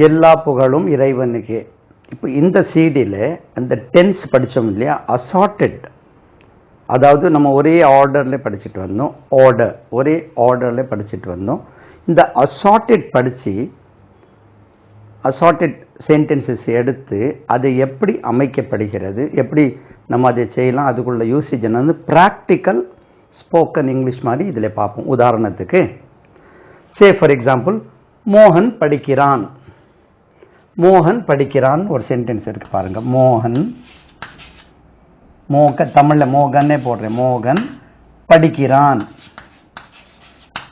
எல்லா புகழும் இறைவனுக்கே. இப்போ இந்த சிடியில் அந்த டென்ஸ் படித்தோம் இல்லையா, அசார்டட், அதாவது நம்ம ஒரே ஆர்டரில் படிச்சுட்டு வந்தோம், ஒரே ஆர்டரில் படிச்சுட்டு வந்தோம். இந்த அசார்டட் படித்து அசார்டட் சென்டென்சஸ் எடுத்து அது எப்படி அமைக்கப்படுகிறது, எப்படி நம்ம அதை செய்யலாம், அதுக்குள்ள யூசேஜ் என்னன்னு ப்ராக்டிக்கல் ஸ்போக்கன் இங்கிலீஷ் மாதிரி இதில் பார்ப்போம். உதாரணத்துக்கு சே ஃபார் எக்ஸாம்பிள், மோகன் படிக்கிறான். மோகன் படிக்கிறான் ஒரு சென்டென்ஸ் இருக்கு பாருங்க. மோகன், தமிழ்ல மோகனே போடுறேன். மோகன் படிக்கிறான்.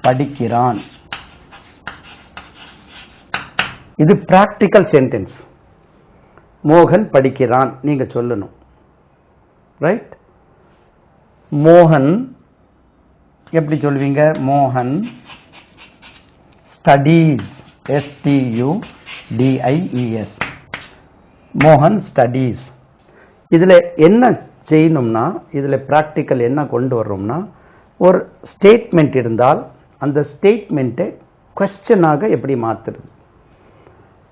படிக்கிறான், இது பிராக்டிக்கல் சென்டென்ஸ். மோகன் படிக்கிறான் நீங்க சொல்லணும், ரைட்? மோகன் எப்படி சொல்வீங்க? மோகன் ஸ்டடீஸ், STUDIES, மோகன் ஸ்டடீஸ். இதில் என்ன செய்யணும்னா, இதில் ப்ராக்டிக்கல் என்ன கொண்டு வர்றோம்னா, ஒரு ஸ்டேட்மெண்ட் இருந்தால் அந்த ஸ்டேட்மெண்ட்டை கொஸ்டினாக எப்படி மாற்றுறது.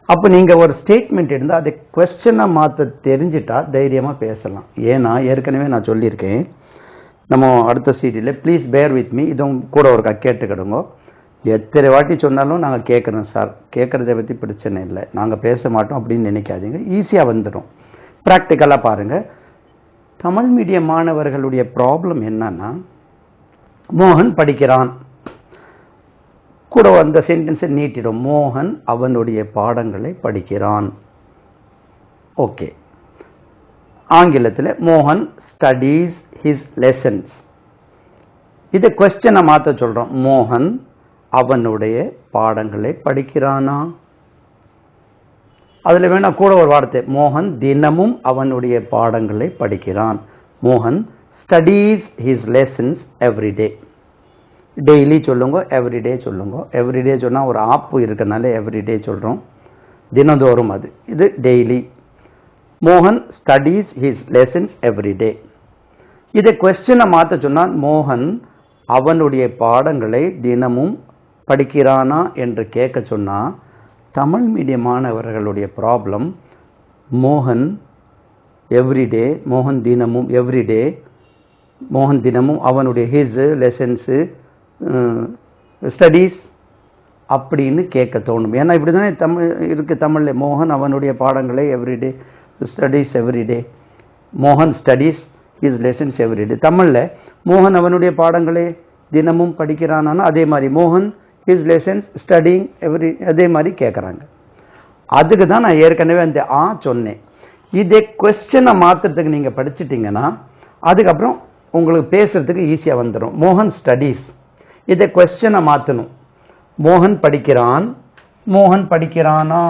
அப்போ நீங்கள் ஒரு ஸ்டேட்மெண்ட் இருந்தால் அதை கொஸ்டினாக மாற்ற தெரிஞ்சிட்டா தைரியமாக பேசலாம். ஏன்னா ஏற்கனவே நான் சொல்லியிருக்கேன், நம்ம அடுத்த சீடியில் ப்ளீஸ் பேர் வித் மீ, இதுவும் கூட ஒரு கேட்டுக்கிடுங்க. எத்தனை வாட்டி சொன்னாலும் நாங்கள் கேட்குறோம் சார், கேட்குறத பற்றி பிரச்சனை இல்லை, நாங்கள் பேச மாட்டோம் அப்படின்னு நினைக்காதீங்க, ஈஸியாக வந்துடும். ப்ராக்டிக்கலாக பாருங்கள். தமிழ் மீடியம் மாணவர்களுடைய ப்ராப்ளம் என்னன்னா, மோகன் படிக்கிறான் கூட அந்த சென்டென்ஸை நீட்டிடும். மோகன் அவனுடைய பாடங்களை படிக்கிறான். ஓகே. ஆங்கிலத்தில் மோகன் ஸ்டடீஸ் ஹிஸ் லெசன்ஸ். இதை கொஸ்டினை மாற்ற சொல்கிறோம். மோகன் அவனுடைய பாடங்களை படிக்கிறானா? அதில் வேணா கூட ஒரு வார்த்தை, மோகன் தினமும் அவனுடைய பாடங்களை படிக்கிறான். மோகன் studies his lessons everyday. Daily சொல்லுங்க, எவ்ரிடே சொல்லுங்க. எவ்ரிடே சொன்னால் ஒரு ஆப்பு இருக்கனால எவ்ரிடே சொல்கிறோம், தினந்தோறும். அது இது டெய்லி. மோகன் ஸ்டடீஸ் ஹிஸ் லெசன்ஸ் எவ்ரிடே. இதை கொஸ்டினை மாற்ற சொன்னால், மோகன் அவனுடைய பாடங்களை தினமும் படிக்கிறானா என்று கேட்க சொன்னால், தமிழ் மீடியம் மாணவர்களுடைய ப்ராப்ளம் மோகன் எவ்ரிடே, மோகன் தினமும், எவ்ரிடே, மோகன் தினமும் அவனுடைய ஹிஸ் லெசன்ஸு ஸ்டடீஸ் அப்படின்னு கேட்க தோணும். ஏன்னா இப்படி தானே தமிழ் இருக்குது. தமிழில் மோகன் அவனுடைய பாடங்களை எவ்ரிடே, ஸ்டடீஸ் எவ்ரிடே, மோகன் ஸ்டடீஸ் ஹிஸ் லெசன்ஸ் எவ்ரிடே. தமிழில் மோகன் அவனுடைய பாடங்களை தினமும் படிக்கிறானா, அதே மாதிரி மோகன் ஹிஸ் லெசன்ஸ் ஸ்டடிங் எவ்ரி, அதே மாதிரி கேட்குறாங்க. அதுக்கு தான் நான் ஏற்கனவே அந்த சொன்னேன். இதே கொஸ்டினை மாற்றுறதுக்கு நீங்கள் படிச்சிட்டிங்கன்னா அதுக்கப்புறம் உங்களுக்கு பேசுறதுக்கு ஈஸியாக வந்துடும். மோகன் ஸ்டடீஸ், இதை கொஸ்டினை மாற்றணும். மோகன் படிக்கிறான், மோகன் படிக்கிறானா,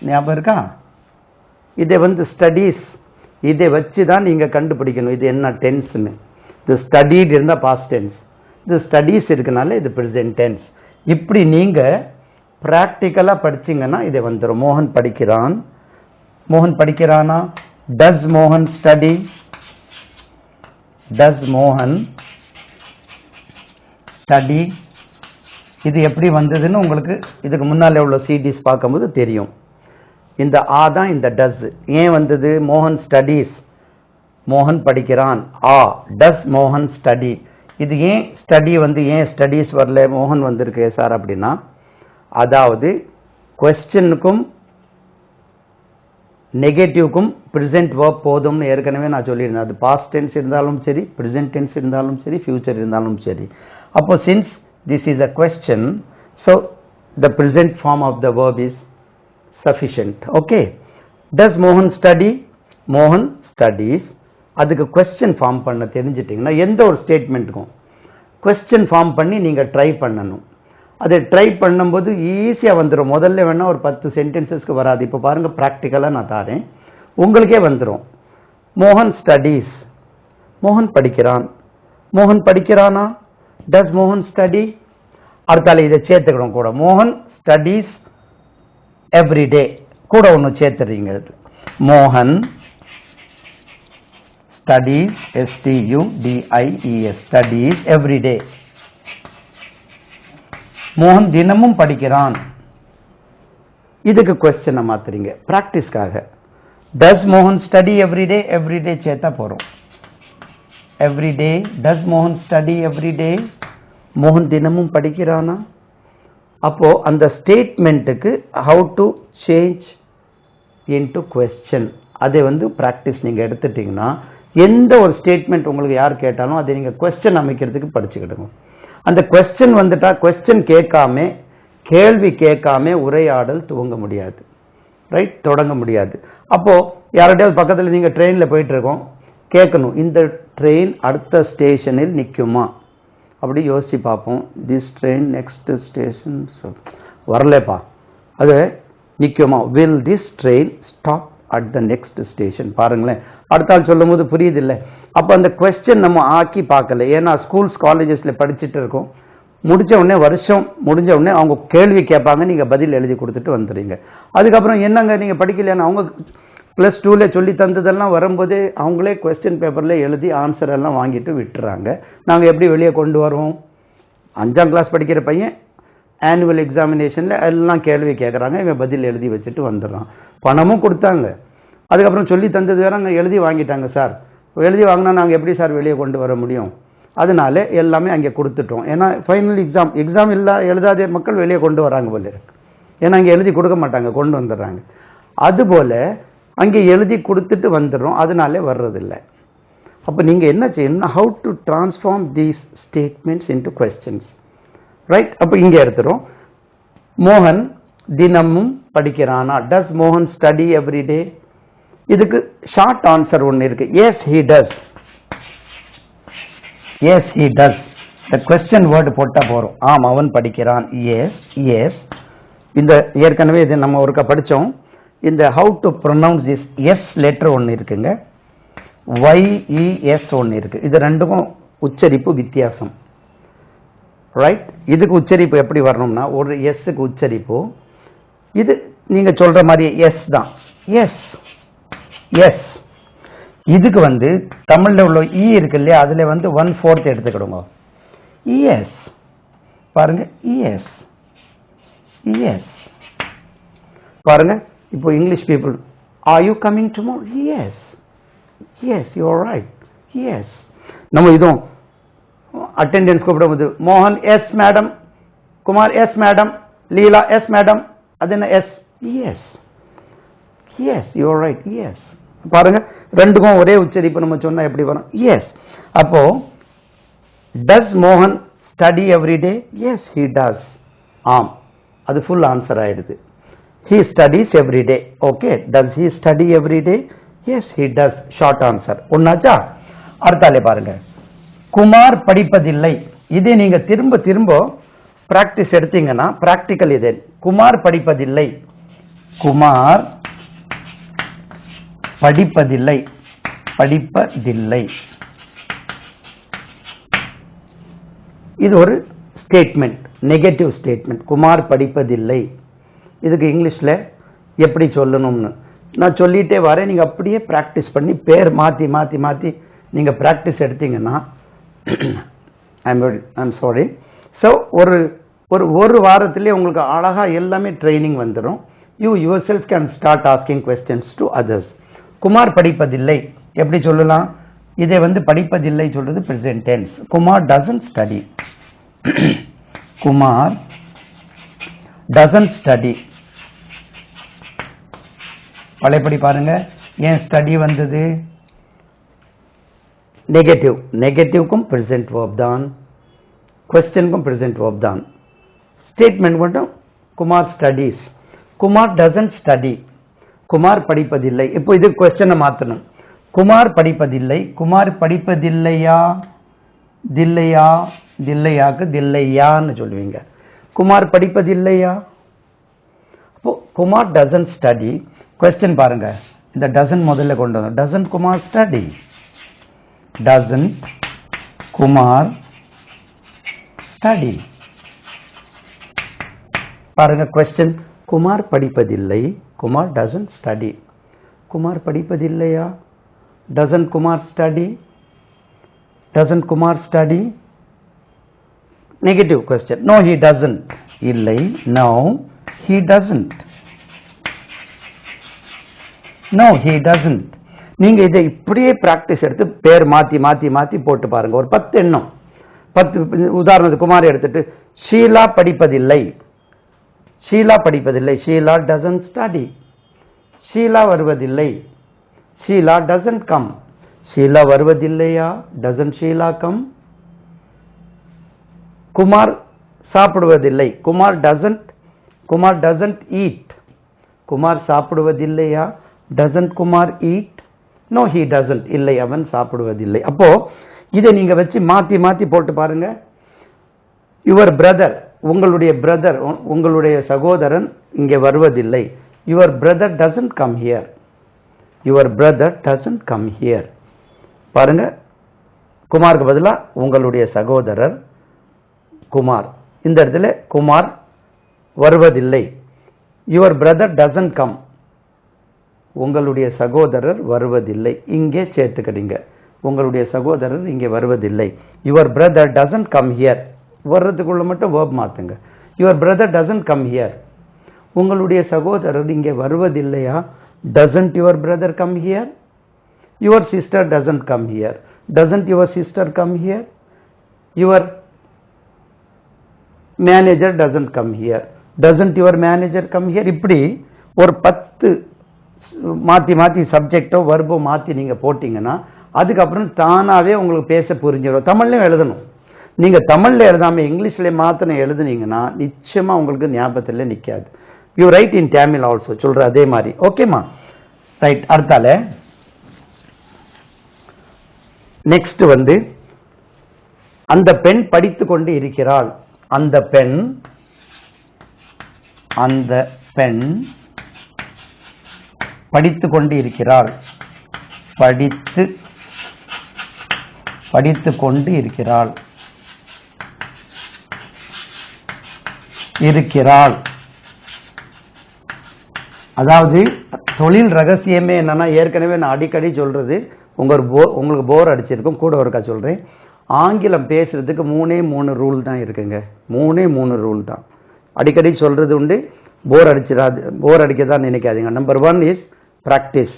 ஞாபகம் இருக்கா? இதை ஸ்டடீஸ், இதை வச்சு தான் நீங்கள் கண்டுபிடிக்கணும் இது என்ன டென்ஸ்னு. இது ஸ்டடீட் இருந்தால் பாஸ்ட் டென்ஸ், இது ஸ்டடீஸ் இருக்கனால இது ப்ரெசென்ட் டென்ஸ். இப்படி நீங்கள் ப்ராக்டிக்கலாக படிச்சிங்கன்னா இதை வந்துடும். மோகன் படிக்கிறான், மோகன் படிக்கிறானா? டஸ் மோகன் ஸ்டடி? டஸ் மோகன் ஸ்டடி? இது எப்படி வந்ததுன்னு உங்களுக்கு இதுக்கு முன்னால் உள்ள சிடிஸ் பார்க்கும்போது தெரியும். இந்த தான் இந்த டஸ் ஏன் வந்தது? மோகன் ஸ்டடீஸ், மோகன் படிக்கிறான். டஸ் மோகன் ஸ்டடி. இது ஏன் ஸ்டடி ஏன் ஸ்டடீஸ் வரல, மோகன் வந்திருக்கு சார் அப்படின்னா, அதாவது கொஸ்டினுக்கும் நெகட்டிவ்க்கும் ப்ரெசென்ட் வேர்ப் போதும்னு ஏற்கனவே நான் சொல்லியிருந்தேன். அது பாஸ்ட் டென்ஸ் இருந்தாலும் சரி, ப்ரெசென்ட் டென்ஸ் இருந்தாலும் சரி, ஃபியூச்சர் இருந்தாலும் சரி. அப்போ since this is a question, so the present form of the verb is sufficient. Okay, does Mohan study? Mohan studies. அதுக்கு question ஃபார்ம் பண்ண தெரிஞ்சிட்டிங்கன்னா எந்த ஒரு ஸ்டேட்மெண்ட்டுக்கும் question ஃபார்ம் பண்ணி நீங்கள் ட்ரை பண்ணணும். அதை ட்ரை பண்ணும்போது ஈஸியாக வந்துடும். முதல்ல வேணால் ஒரு 10 சென்டென்சஸ்க்கு வராது. இப்போ பாருங்கள், ப்ராக்டிக்கலாக நான் தாரேன், உங்களுக்கே வந்துடும். மோகன் ஸ்டடீஸ், மோகன் படிக்கிறான். மோகன் படிக்கிறானா? டஸ் மோகன் ஸ்டடி? அடுத்தால இதை சேர்த்துக்கணும் கூட. மோகன் ஸ்டடீஸ் எவ்ரிடே கூட ஒன்று சேர்த்துறீங்க. மோகன் ஸ்டடீஸ், STUDIES, ஸ்டடீஸ் எவ்ரிடே. மோகன் தினமும் படிக்கிறான். இதுக்கு கொஸ்டினை மாத்துறீங்க பிராக்டிஸ்க்காக. டஸ் மோகன் ஸ்டடி எவ்ரிடே? எவ்ரிடே சேர்த்தா போறோம். எவ்ரிடே. டஸ் மோகன் ஸ்டடி எவ்ரிடே? மோகன் தினமும் படிக்கிறானா? அப்போ அந்த ஸ்டேட்மெண்ட்டுக்கு how to change into question, அதை பிராக்டிஸ் நீங்க எடுத்துட்டீங்கன்னா எந்த ஒரு ஸ்டேட்மெண்ட் உங்களுக்கு யார் கேட்டாலும் அதை நீங்க கொஸ்டின் அமைக்கிறதுக்கு படிச்சுக்கிடுங்க. அந்த கொஸ்டின் வந்துட்டா கொஸ்டின் கேட்காம கேள்வி கேட்காம உரையாடல் துவங்க முடியாது, ரைட், தொடங்க முடியாது. அப்போ யார்கிட்டயாவது பக்கத்தில் நீங்க ட்ரெயின்ல போயிட்டு இருக்கோம், கேட்கணும் இந்த ட்ரெயின் அடுத்த ஸ்டேஷனில் நிற்குமா அப்படி யோசிச்சு பார்ப்போம். திஸ் ட்ரெயின் நெக்ஸ்ட் ஸ்டேஷன் வரலப்பா, அது நிற்குமா? Will this train stop at the next station? பாருங்களேன், அடுத்த ஆள் சொல்லும் போது புரியுது இல்லை? அப்போ அந்த கொஸ்டின் நம்ம ஆக்கி பார்க்கல. ஏன்னா ஸ்கூல்ஸ் காலேஜஸ்ல படிச்சுட்டு இருக்கோம், முடிச்ச உடனே வருஷம் முடிஞ்ச உடனே அவங்க கேள்வி கேட்பாங்க, நீங்க பதில் எழுதி கொடுத்துட்டு வந்துடுறீங்க. அதுக்கப்புறம் என்னங்க நீங்க படிக்கலையான்னு அவங்க +2 சொல்லி தந்ததெல்லாம் வரும்போதே அவங்களே கொஸ்டின் பேப்பர்ல எழுதி ஆன்சர் எல்லாம் வாங்கிட்டு விட்டுறாங்க. நாங்கள் எப்படி வெளியே கொண்டு வருவோம்? 5ஆம் கிளாஸ் படிக்கிற பையன் ஆனுவல் எக்ஸாமினேஷன்ல எல்லாம் கேள்வி கேட்குறாங்க, இவன் பதில் எழுதி வச்சுட்டு வந்துடுறான். பணமும் கொடுத்தாங்க, அதுக்கப்புறம் சொல்லி தந்தது வேற அங்கே எழுதி வாங்கிட்டாங்க. சார் எழுதி வாங்கினா நாங்கள் எப்படி சார் வெளியே கொண்டு வர முடியும்? அதனால எல்லாமே அங்கே கொடுத்துட்டோம். ஏன்னா ஃபைனல் எக்ஸாம் எழுதாத மக்கள் வெளியே கொண்டு வராங்க போல இருக்கு. ஏன்னா அங்கே எழுதி கொடுக்க மாட்டாங்க, கொண்டு வந்துடுறாங்க. அதுபோல அங்கே எழுதி கொடுத்துட்டு வந்துடுறோம், அதனாலே வர்றதில்லை. அப்போ நீங்கள் என்ன செய்யணும்னா how to transform these statements into questions, right? அப்போ இங்கே எடுத்துரும். மோகன் தினமும் படிக்கிறானா? டஸ் மோகன் ஸ்டடி எவ்ரிடே? இதுக்கு ஷார்ட் ஆன்சர் ஒன்று இருக்கு, yes he does. Yes he does. இந்த கொஸ்டின் வேர்டு போட்டா போறோம். ஆம் அவன் படிக்கிறான். Yes yes. இந்த ஏற்கனவே இது நம்ம ஒருக்கா படிச்சோம். இந்த how to pronounce this S letter ஒன்று இருக்குங்க, YES ஒன்று இருக்கு. இது ரெண்டுக்கும் உச்சரிப்பு வித்தியாசம், ரைட்? இதுக்கு உச்சரிப்பு எப்படி வரணும்னா ஒரு எஸ்ஸுக்கு உச்சரிப்பு இது நீங்க சொல்ற மாதிரி எஸ் தான், எஸ் எஸ். இதுக்கு தமிழ்ல உள்ள இ இருக்கு இல்லையா, அதுல 1/4 எடுத்துக்கிடுங்க. எஸ் பாருங்க, எஸ் எஸ் பாருங்க. இப்போ English people, are you coming tomorrow? Yes yes you are right, yes. நம்ம இதுவும் அட்டெண்டன்ஸ் கூப்பிடும்போது மோகன் yes madam, Kumar yes madam, Leela yes madam, அது என்ன yes? Yes yes you are right, yes. பாருங்க ரெண்டுக்கும் ஒரே உச்சரிப்பு நம்ம சொன்னா எப்படி வரும்? எஸ். அப்போ டஸ் மோகன் study every day? Yes he does. ஆம், அது ஃபுல் ஆன்சர் ஆயிடுது. He studies every day. Okay, does he study every day? Yes he does. Short answer. ஒண்ணாச்சா? அடுத்தாலே பாருங்க, குமார் படிப்பதில்லை. இதே நீங்க திரும்ப திரும்ப பிராக்டிஸ் எடுத்தீங்கன்னா பிராக்டிக்கல் இது. குமார் படிப்பதில்லை, குமார் படிப்பதில்லை, படிப்பதில்லை. இது ஒரு ஸ்டேட்மெண்ட், நெகட்டிவ் ஸ்டேட்மெண்ட். குமார் படிப்பதில்லை. இதுக்கு இங்கிலீஷ்ல எப்படி சொல்லணும்னு நான் சொல்லிட்டே வரேன், நீங்க அப்படியே பிராக்டிஸ் பண்ணி பேர் மாத்தி மாத்தி மாத்தி நீங்க பிராக்டிஸ் எடுத்தீங்கன்னா ஐம் சாரி. ஸோ ஒரு வாரத்திலே உங்களுக்கு அழகா எல்லாமே ட்ரைனிங் வந்துடும். You yourself can start asking questions to others. Kumar படிப்பதில்லை எப்படி சொல்லலாம்? இதை படிப்பதில்லை சொல்றது present tense. Kumar doesn't study, Kumar doesn't study. பழையபடி பாருங்க, ஏன் ஸ்டடி வந்தது? நெகட்டிவ். நெகட்டிவ்க்கும் பிரசன்ட் வெர்ப் தான், क्वेश्चनக்கும் பிரசன்ட் வெர்ப் தான். ஸ்டேட்மெண்ட் மட்டும் Kumar studies, Kumar doesn't study, Kumar படிப்பதில்லை. இப்போ இது क्वेश्चனை மாத்தணும். குமார் படிப்பதில்லை, குமார் படிப்பதில்லையா? தில்லையா, தில்லையாக்கு தில்லையான்னு சொல்லுவீங்க. குமார் படிப்பதில்லையா? அப்போ குமார் டசன்ட் ஸ்டடி. क्वेश्चन பாருங்க, இந்த டசன்ட் முதல்ல கொண்டு வந்தோம். Doesn't Kumar study, doesn't Kumar study. பாருங்க क्वेश्चन, குமார் படிப்பதில்லை, குமார் டசன்ட் ஸ்டடி. குமார் படிப்பதில்லையா? Doesn't Kumar study, doesn't Kumar study. Negative question. No, he doesn't. இல்லை, no, he doesn't. No, he doesn't. நீங்க இதை இப்படியே பிராக்டிஸ் எடுத்து பேர் மாத்தி மாத்தி மாத்தி போட்டு பாருங்க. ஒரு 10 எண்ணம், 10 உதாரணத்துக்கு குமார் எடுத்துட்டு ஷீலா படிப்பதில்லை, ஷீலா படிப்பதில்லை, ஷீலா doesn't study, ஷீலா வருவதில்லை, Sheila doesn't come, Sheila வருவதில்லையா, doesn't Sheila come, Kumar சாப்பிடுவதில்லை, Kumar doesn't eat, Kumar சாப்பிடுவதில்லையா, doesn't Kumar eat, no he doesn't, இல்லை அவன் சாப்பிடுவதில்லை. அப்போ இதை நீங்க வச்சு மாத்தி மாத்தி போட்டு பாருங்க. யுவர் பிரதர், உங்களுடைய பிரதர், உங்களுடைய சகோதரன் இங்கே வருவதில்லை, your brother doesn't come here, your brother doesn't come here. பாருங்க, குமாருக்கு பதிலா உங்களுடைய சகோதரர் குமார், இந்த இடத்துல குமார் வருவதில்லை, யுவர் பிரதர் doesn't come, உங்களுடைய சகோதரர் வருவதில்லை, இங்கே சேர்த்துக்கிடுங்க, உங்களுடைய சகோதரர் இங்கே வருவதில்லை. Your brother doesn't come here, வர்றதுக்குள்ள மட்டும் verb மாத்துங்க. Your brother doesn't come here, உங்களுடைய சகோதரர் இங்கே வருவதில்லையா, doesn't your brother come here, your sister doesn't come here, doesn't your sister come here, your manager doesn't come here, doesn't your manager come here. இப்படி ஒரு 10 மாத்தி மாத்தி சப்ஜெக்டோ வர்போ மாத்தி நீங்க போட்டீங்கன்னா அதுக்கப்புறம் தானாவே உங்களுக்கு பேச புரிஞ்சிடும். தமிழ்லையும் எழுதணும். நீங்க தமிழ்ல எழுதாம இங்கிலீஷ்ல மாத்திரம் எழுதுனீங்கன்னா நிச்சயமா உங்களுக்கு ஞாபகத்துல நிக்காது. You right in Tamil also, சொல்ற அதே மாதிரி. ஓகேமா, ரைட். அடுத்தால நெக்ஸ்ட் வந்து அந்த பெண் படித்து கொண்டு இருக்கிறாள், அந்த பெண் படித்து கொண்டு இருக்கிறாள், படித்து கொண்டு இருக்கிறாள், அதாவது தொழில் ரகசியமே என்னன்னா, ஏற்கனவே நான் அடிக்கடி சொல்றது, உங்களுக்கு போர் அடிச்சிருக்கும், கூட ஒருக்கா சொல்றேன். ஆங்கிலம் பேசுறதுக்கு 3 ரூல் தான் இருக்குங்க. 3 ரூல் தான் அடிக்கடி சொல்றது உண்டு. போர் அடிக்கதான் நினைக்காதீங்க. Number 1 is practice,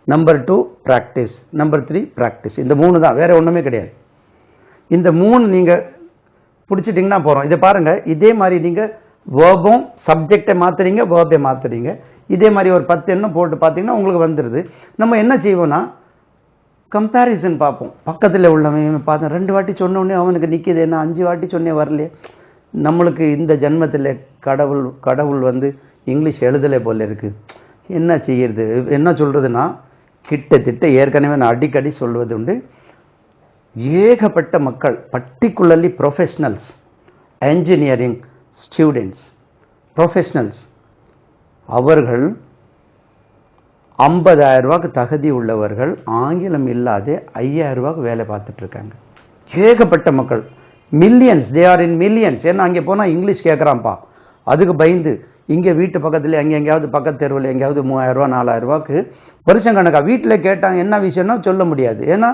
number 2 practice, number 3 practice. இந்த 3 தான், வேற ஒண்ணுமே கிடையாது. இந்த 3 நீங்க பிடிச்சிட்டீங்கன்னா போறோம். இதை பாருங்க, இதே மாதிரி நீங்க வேர்பும் சப்ஜெக்டை மாத்துறீங்க, வேர்பை மாத்துறீங்க. இதே மாதிரி ஒரு 10 எண்ணம் போட்டு பார்த்தீங்கன்னா உங்களுக்கு வந்துடுது. நம்ம என்ன செய்வோம்னா கம்பேரிசன் பார்ப்போம். பக்கத்தில் உள்ளவன் பார்த்தோம், 2 வாட்டி சொன்ன உடனே அவனுக்கு நிற்கிது, என்ன 5 வாட்டி சொன்னே வரலையே. நம்மளுக்கு இந்த ஜென்மத்தில் கடவுள் வந்து இங்கிலீஷ் எழுதலை போல இருக்கு, என்ன செய்யறது, என்ன சொல்றதுன்னா கிட்டத்தட்ட ஏற்கனவே நான் அடிக்கடி சொல்வது உண்டு, ஏகப்பட்ட மக்கள், particularly professionals, engineering students, professionals, அவர்கள் 50,000 ரூபாய்க்கு தகுதி உள்ளவர்கள் ஆங்கிலம் இல்லாத 5,000 ரூபாய்க்கு வேலை பார்த்துட்டு இருக்காங்க. ஏகப்பட்ட மக்கள், millions, they are in millions. ஏன்னா அங்கே போனால் இங்கிலீஷ் கேட்குறான்ப்பா, அதுக்கு பயந்து இங்கே வீட்டு பக்கத்தில் எங்கேயாவது பக்கத்து தெருவில் எங்கேயாவது 3,000 ரூபா 4,000 ரூபாய்க்கு வருஷம் கணக்கா வீட்டில் கேட்டாங்க, என்ன விஷயம்னா சொல்ல முடியாது, ஏன்னா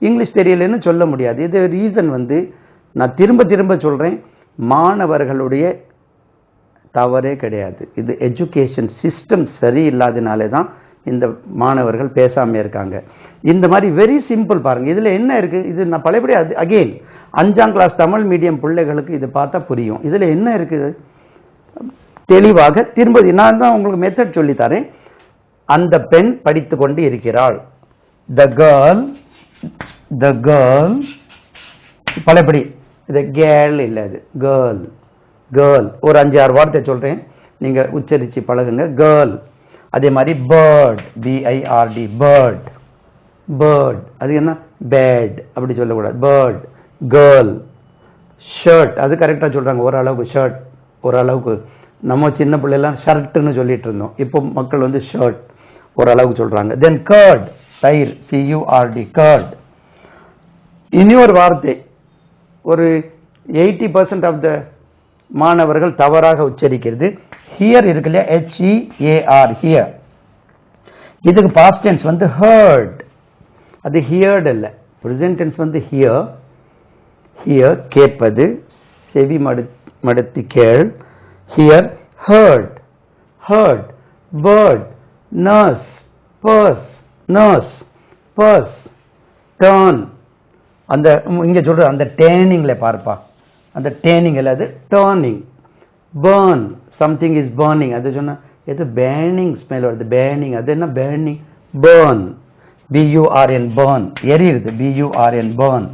இங்கிலீஷ் தெரியலன்னு சொல்ல முடியாது. இது ரீசன் வந்து நான் திரும்ப சொல்கிறேன், மாணவர்களுடைய தவறே கிடையாது. இது எஜுகேஷன் சிஸ்டம் சரியில்லாதனாலே தான் இந்த மாணவர்கள் பேசாம இருக்காங்க. இந்த மாதிரி வெரி சிம்பிள் பாருங்க, இதுல என்ன இருக்கு, இது நான் பழையபடி அகெயின் 5ஆம் கிளாஸ் தமிழ் மீடியம் பிள்ளைகளுக்கு இது பார்த்தா புரியும். இதுல என்ன இருக்குது தெளிவாக திரும்ப நான் தான் உங்களுக்கு மெத்தட் சொல்லி தரேன். அந்த பெண் படித்து கொண்டு இருக்கிறாள், the girl, பழையபடி இது கேர்ள் இல்ல, இது கேர்ள். ஒரு 5-6 வார்த்தை சொல்றேன், நீங்க உச்சரிச்சு பழகுங்க. கேர்ள். அதே மாதிரி பேர்ட், BIRD, பேர்ட். அது என்ன பேட் அப்படி சொல்லக்கூடாது, பேர்ட். கேர்ள். ஷர்ட், அது கரெக்டா சொல்றாங்க ஓரளவுக்கு. ஷர்ட் ஓரளவுக்கு, நம்ம சின்ன பிள்ளைலாம் ஷர்ட்னு சொல்லிட்டு இருந்தோம், இப்போ மக்கள் வந்து ஷர்ட் ஓரளவுக்கு சொல்றாங்க. தென் கர்ட், தயிர், CURD, கர்ட். இனி ஒரு வார்த்தை ஒரு 80% ஆஃப் த மாணவர்கள் தவறாக உச்சரிக்கிறது. ஹியர் இருக்கு இல்லையா, HEAR, ஹியர். இதுக்கு பாஸ்ட் டென்ஸ் வந்து ஹர்ட், அது ஹியர்ட் இல்ல. பிரசன்ட் டென்ஸ் வந்து ஹியர் கேட்பது, செவி மடுத்து கேள். Hear heard, bird, nurse, purse, nurse, purse, turn. அந்த இங்க சொல்ற அந்த டேர்னிங்ல பார்ப்பா, அந்த டேர்னிங் இல்ல, அது turning. burn, something is burning, அது சொன்னா எது burning smell வருது, burning, அது என்ன burning, burn, burn, burn, எரியுது, burn, burn,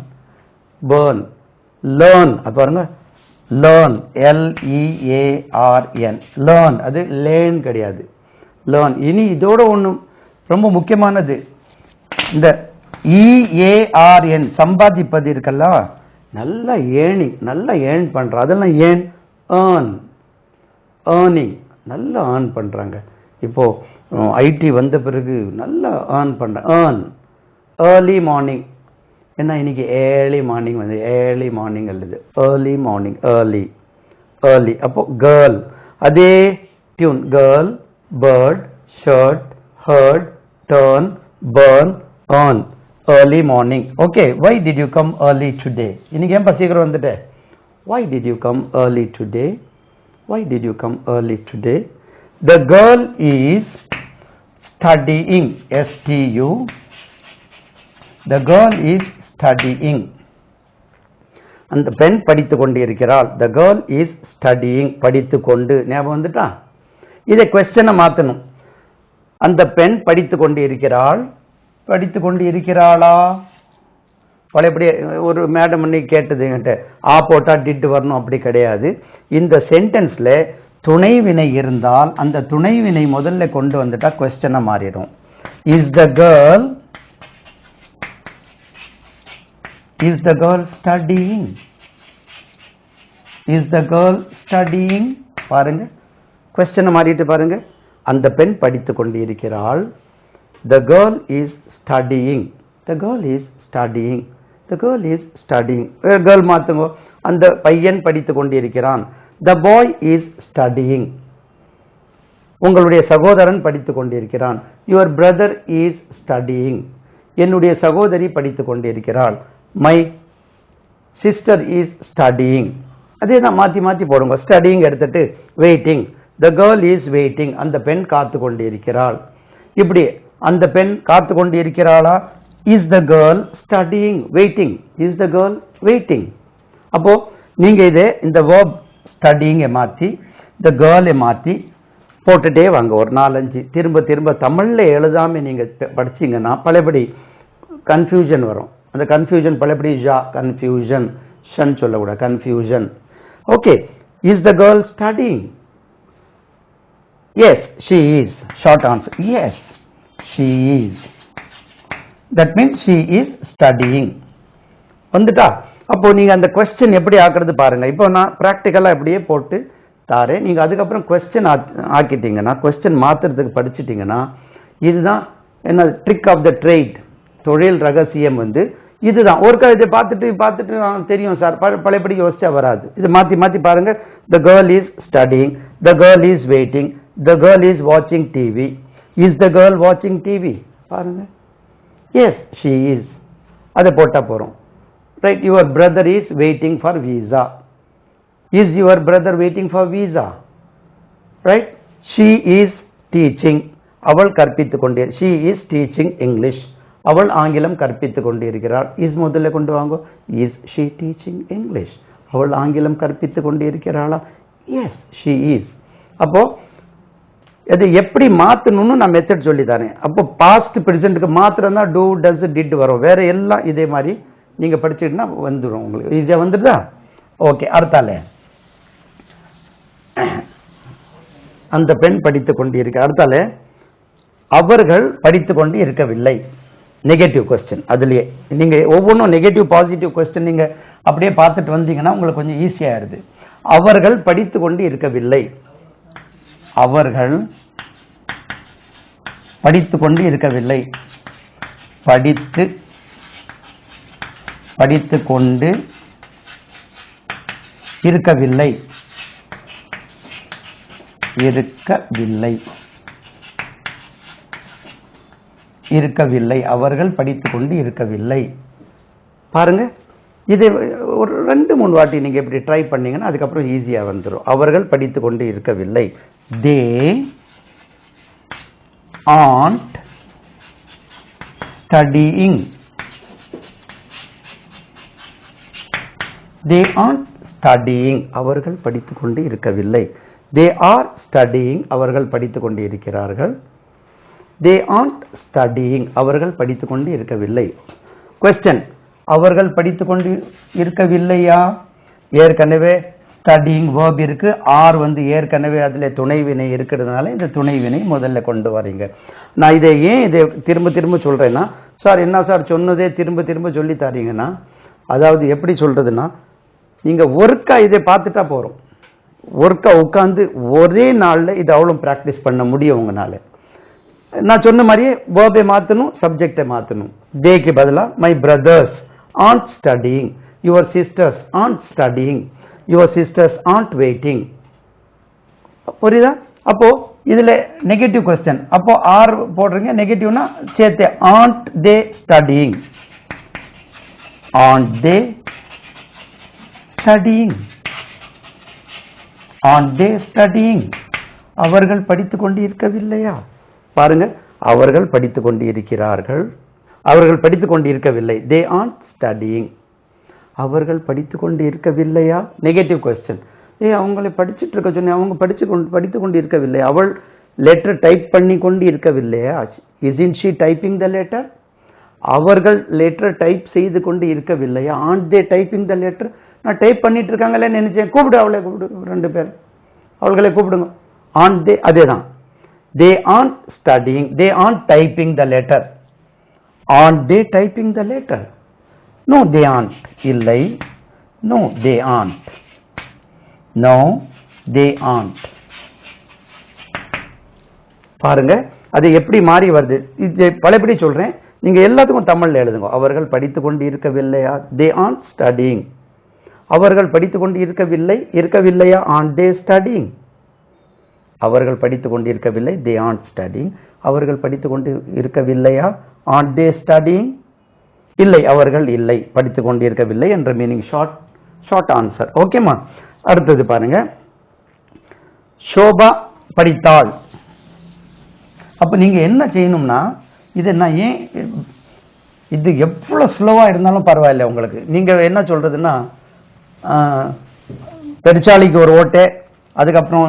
burn. learn, அது பாருங்க, learn, learn, learn, அது learn கிடையாது, learn. இனி இதோட ஒண்ணும் ரொம்ப முக்கியமானது, இந்த EARN சம்பாதிப்பது இருக்கல்ல, நல்ல ஏர்னிங், நல்ல ஏர்ன் பண்ற, அதெல்லாம் ஏர்ன், earn, earning, நல்லா earn பண்றாங்க. இப்போ ஐடி வந்த பிறகு நல்லா earn பண்றாங்க. earn, early morning, என்ன இன்னைக்கு ஏர்லி மார்னிங் வந்து ஏர்லி மார்னிங் அல்லது ஏர்லி மார்னிங், ஏர்லி, ஏர்லி. அப்போ கேர்ள், அதே tune, girl, bird, shirt, hurt, turn, burn, earn, early morning. Okay, why did you come early today? இன்னைக்கு ஏன் சீக்கிரம் வந்துட்ட? Why did you come early today? Why did you come early today? The girl is studying, STU. The girl is studying. அந்த பெண் படித்துக் கொண்டு இருக்கிறாள். The girl is studying, படித்துக் கொண்டு. ஞாபகம் வந்துட்டா? இதை क्वेश्चन மாத்தணும். அந்த பெண் படித்துக் கொண்டு இருக்கிறாள், படித்துக் கொண்டு இருக்கிறாளா? பழையபடி ஒரு மேடம் இன்னைக்கு கேட்டதுங்கிட்ட ஆ போட்டா டிட் வரணும், அப்படி கிடையாது. இந்த சென்டென்ஸ்ல துணைவினை இருந்தால் அந்த துணைவினை முதல்ல கொண்டு வந்துட்டா क्वेश्चन மாறிடும். Is the girl studying? Is the girl studying? பாருங்க, क्वेश्चन மாறிட்டு பாருங்க. அந்த பெண் படித்துக் கொண்டு இருக்கிறாள். The girl is studying. The girl is studying. The girl is studying. girl மாத்துங்க. அந்த பையன் படித்துக் கொண்டு இருக்கிறான். The boy is studying. உங்களுடைய சகோதரன் படித்துக் கொண்டிருக்கிறான். Your brother is studying. என்னுடைய சகோதரி படித்துக் கொண்டிருக்கிறாள். My sister is studying. அதே தான் மாத்தி மாத்தி போடுங்க. studying எடுத்துட்டு waiting. The girl is waiting. அந்த பெண் காத்து கொண்டிருக்கிறாள். இப்படி அந்த பெண் காத்து கொண்டிருக்கிறாளா? Is the girl studying, waiting? Is the girl waiting? அப்போ நீங்க இதே இந்த verb studying மாத்தி the girl மாத்தி போட்டுட்டே வாங்க. ஒரு 4-5 திரும்ப திரும்ப தமிழ்ல எழுதாம நீங்க படிச்சீங்கன்னா பழையபடி கன்ஃபியூஷன் வரும். அந்த கன்ஃபியூஷன் பழையபடி கன்ஃபியூஷன், ஷன் சொல்லக்கூடாது, confusion. Okay, is the girl studying? Yes, she is. Short answer, yes, she is. That means she is studying. வந்துட்டா? அப்போ நீங்க அந்த क्वेश्चन எப்படி ஆக்குறது பாருங்க. இப்போ நான் பிராக்டிகலா அப்படியே போட்டு தாரேன். நீங்க அதுக்கப்புறம் क्वेश्चन ஆக்கிட்டீங்கன்னா, क्वेश्चन மாத்துறதுக்கு படிச்சிட்டீங்கன்னா, இதுதான் என்ன ட்ரிக் ஆஃப் த ட்ரேட், தொழில் ரகசியம் வந்து இதுதான். ஒருக்கா இதை பார்த்துட்டு தெரியும் சார், பழையபடி யோசிச்சா வராது. இது மாத்தி மாத்தி பாருங்க. The girl is studying. The girl is waiting. The girl is watching TV. Is the girl watching TV? பாருங்க. Yes, she is. அதை போட்டா போறோம். Right, your brother is waiting for visa. Is your brother waiting for visa? Right? She is teaching. அவள் கற்பித்துக் கொண்டே. She is teaching English. அவள் ஆங்கிலம் கற்பித்துக் கொண்டிருக்கிறாள். Is முதல்ல கொண்டு வாங்க. Is she teaching English? அவள் ஆங்கிலம் கற்பித்துக் கொண்டிருக்கிறாளா? Yes, she is. அப்போ இது எப்படி மாத்தணும்னு நான் மெத்தட் சொல்லி தரேன். அப்போ பாஸ்ட் பிரசன்ட்க்கு மாத்திரம் தான் do, does, did வரும். வேற எல்லாம் இதே மாதிரி நீங்க படிச்சிட்டா வந்துடும். உங்களுக்கு ஈஸியா வந்துடுதா? ஓகே, அடுத்தால அந்த பெண் படித்துக் கொண்டு இருக்க. அடுத்தால அவர்கள் படித்துக் கொண்டு இருக்கவில்லை. Negative question. அதுலயே நீங்க ஒவ்வொன்றும் நெகட்டிவ் பாசிட்டிவ் क्वेश्चन நீங்க அப்படியே பார்த்துட்டு வந்தீங்கன்னா உங்களுக்கு கொஞ்சம் ஈஸியா ஆயிடுது. அவர்கள் படித்துக் கொண்டு இருக்கவில்லை. அவர்கள் படித்துக் கொண்டு இருக்கவில்லை. படித்துக் கொண்டு இருக்கவில்லை. இருக்கவில்லை. அவர்கள் படித்துக் கொண்டு இருக்கவில்லை. பாருங்க, இது ஒரு 2-3 வாட்டி நீங்க இப்படி ட்ரை பண்ணீங்கன்னா அதுக்கப்புறம் ஈஸியா வந்துடும். அவர்கள் படித்துக் கொண்டு இருக்கவில்லை. They aren't studying. They aren't studying. அவர்கள் படித்துக் கொண்டு இருக்கவில்லை. They are studying. அவர்கள் படித்துக் கொண்டு இருக்கிறார்கள். They aren't studying. அவர்கள் படித்துக் கொண்டு இருக்கவில்லை. Question. அவர்கள் படித்துக் கொண்டு இருக்கவில்லையா? ஏற்கனவே ஸ்டடிங் verb இருக்கு, ஆர் ஏற்கனவே அதில் துணைவினை இருக்கிறதுனால இந்த துணைவினை முதல்ல கொண்டு வரீங்க. நான் இதை ஏன் திரும்ப திரும்ப சொல்றேன்னா, சார் என்ன சார் சொன்னதே திரும்ப திரும்ப சொல்லி தரீங்கன்னா, அதாவது எப்படி சொல்றதுன்னா, நீங்க ஒர்க்கா இதை பார்த்துட்டா போறோம். ஒர்க்கா உட்காந்து ஒரே நாள்ல இதை அவ்வளோ பிராக்டிஸ் பண்ண முடியும் உங்களால. நான் சொன்ன மாதிரியே வேர்பை மாற்றணும், சப்ஜெக்டை மாற்றணும். தேக்கு பதிலாக my brothers aren't studying, your sisters aren't studying, your sisters aren't waiting. புரியுதா? அப்போ இதுல நெகட்டிவ் கொஸ்டின், அப்போ ஆர் போடுறீங்க, நெகட்டிவ்னா சேர்த்து aren't they studying, aren't they studying, aren't they studying. அவர்கள் படித்துக் கொண்டு இருக்கவில்லையா? பாருங்க, அவர்கள் படித்துக் கொண்டு இருக்கிறார்கள், அவர்கள் படித்துக் கொண்டு இருக்கவில்லை. They aren't studying. அவர்கள் படித்துக் கொண்டு இருக்கவில்லையா? Negative question. அவங்களை படிச்சுட்டு இருக்க சொன்னேன், அவங்க படித்துக் கொண்டு இருக்கவில்லை. அவள் லெட்டர் டைப் பண்ணி கொண்டு இருக்கவில்லையா? Isn't she typing the letter? அவர்கள் லெட்டர் டைப் செய்து கொண்டு இருக்கவில்லையா? aren't they typing the letter? நான் டைப் பண்ணிட்டு இருக்காங்களே நினைச்சேன். கூப்பிடு, அவளை கூப்பிடு, ரெண்டு பேர் அவள்களை கூப்பிடுங்க. aren't they, அதேதான். They aren't studying, they aren't typing the letter. Aren't they typing the letter? No, they aren't. இல்லை. No, they aren't. No, they aren't. பாருங்க, அது எப்படி மாறி வருது. இது பலபடி சொல்றேன், நீங்க எல்லாத்துக்கும் தமிழ்ல எழுதுங்க. அவர்கள் படித்துக் கொண்டு இருக்கவில்லையா? They aren't studying. அவர்கள் படித்துக் கொண்டு இருக்கவில்லையா? Aren't they studying? அவர்கள் படித்துக் கொண்டு இருக்கவில்லை. They aren't studying. அவர்கள் படித்துக் கொண்டு இருக்கவில்லையா? Aren't they studying? இல்லை, அவர்கள் இல்லை, படித்துக் கொண்டு இருக்கவில்லை என்ற மீனிங். Short answer. ஓகேமா? அடுத்தது பாருங்க, ஷோபா படித்தாள். அப்ப நீங்க என்ன செய்யணும்னா, இதை நான் ஏன் இது எவ்வளவு ஸ்லோவா இருந்தாலும் பரவாயில்ல உங்களுக்கு. நீங்க என்ன சொல்றதுன்னா, பெருச்சாளிக்கு ஒரு ஓட்டை, அதுக்கப்புறம்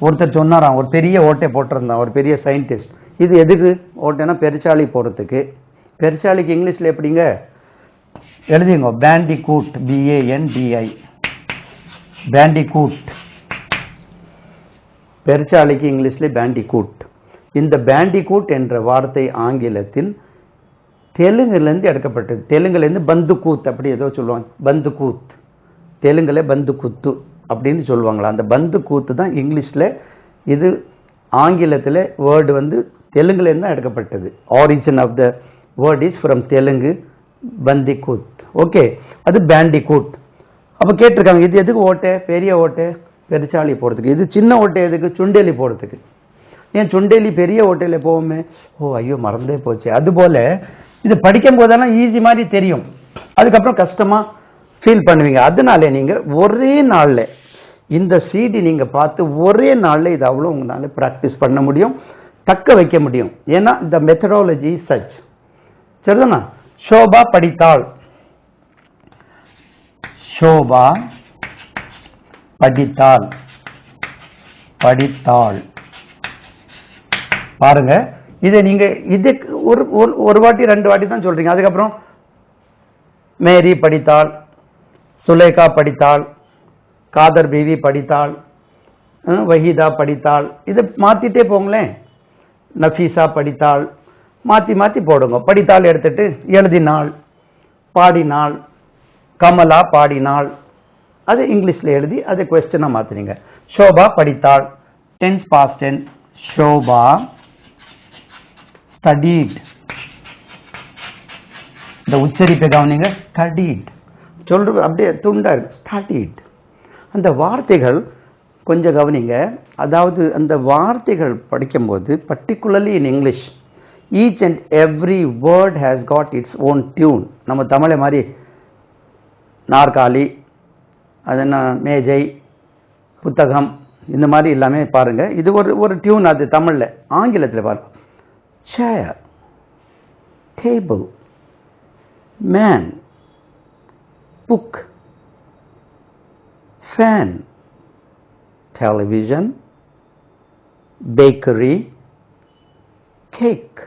ஒருத்தர் சொன்னாராம், ஒரு பெரிய ஓட்டை போட்டிருந்தான், ஒரு பெரிய சயின்டிஸ்ட். இது எதுக்கு ஓட்டைனா பெருச்சாளி போறதுக்கு. பெருச்சாளிக்கு இங்கிலீஷ்ல எப்படிங்க எழுதிங்க? Bandicoot, BANDI, bandicoot. பெருச்சாளிக்கு இங்கிலீஷ்ல பேண்டிகூட். இந்த பேண்டிகூட் என்ற வார்த்தை ஆங்கிலத்தில் தெலுங்குலேருந்து எடுக்கப்பட்டது. தெலுங்குலேருந்து பந்துகூத் அப்படி ஏதோ சொல்லுவாங்க. பந்துகூத், தெலுங்குல பந்துகுத்து அப்படின்னு சொல்லுவாங்களா. அந்த பந்துகூத்து தான் இங்கிலீஷ்ல. இது ஆங்கிலத்தில் வேர்டு தெலுங்குலேருந்து தான் எடுக்கப்பட்டது. Origin of the word is from Telugu, bandicoot. Okay, அது பேண்டிகூட். அப்போ கேட்டிருக்காங்க, இது எதுக்கு ஓட்டை? பெரிய ஓட்டை பெருச்சாளி போகிறதுக்கு. இது சின்ன ஓட்டை எதுக்கு? சுண்டேலி போகிறதுக்கு. ஏன் சுண்டேலி பெரிய ஓட்டையில் போவோமே? ஓ ஐயோ, மறந்தே போச்சு. அதுபோல இது படிக்கும் போதெல்லாம் ஈஸி மாதிரி தெரியும், அதுக்கப்புறம் கஷ்டமாக ஃபீல் பண்ணுவீங்க. அதனால நீங்கள் ஒரே நாளில் இந்த CD நீங்கள் பார்த்து ஒரே நாளில் இது அவ்வளோ உங்களால் ப்ராக்டிஸ் பண்ண முடியும், தக்க வைக்க முடியும். ஏன்னா இந்த மெத்தடாலஜி சச். சரிதானா? ஷோபா படித்தாள். ஷோபா படித்தாள். படித்தாள். பாருங்க, இதை நீங்க இதுக்கு ஒரு வாட்டி ரெண்டு வாட்டி தான் சொல்றீங்க. அதுக்கப்புறம் மேரி படித்தாள், சுலேகா படித்தாள், காதர் பீவி படித்தாள், வஹீதா படித்தாள். இதை மாத்திட்டே போங்களேன். நஃபீஸா படித்தாள், மாத்தி மாத்தி போடுங்க. படித்தாள் எடுத்துட்டு எழுதினாள், பாடினாள், கமலா பாடினாள். அது இங்கிலீஷ்ல எழுதி அதை குவெஸ்டனா மாத்துறீங்க. ஷோபா படித்தாள், tense past tense. Shobha studied. இந்த உச்சரிப்பை கவனிங்க. ஸ்டடீட் சொல்றது அப்படியே துண்டா இருக்கு. ஸ்டடீட். அந்த வார்த்தைகள் கொஞ்சம் கவனிங்க. அதாவது அந்த வார்த்தைகள் படிக்கும்போது particularly in English each and every word has God its own tune. நம்ம தமிழை மாதிரி நாற்காலி, அது என்ன மேஜை, புத்தகம், இந்த மாதிரி எல்லாமே பாருங்க. இது ஒரு டியூன். அது தமிழில். ஆங்கிலத்தில் பாருங்க, சேர், table, man, book, fan, television, bakery, cake.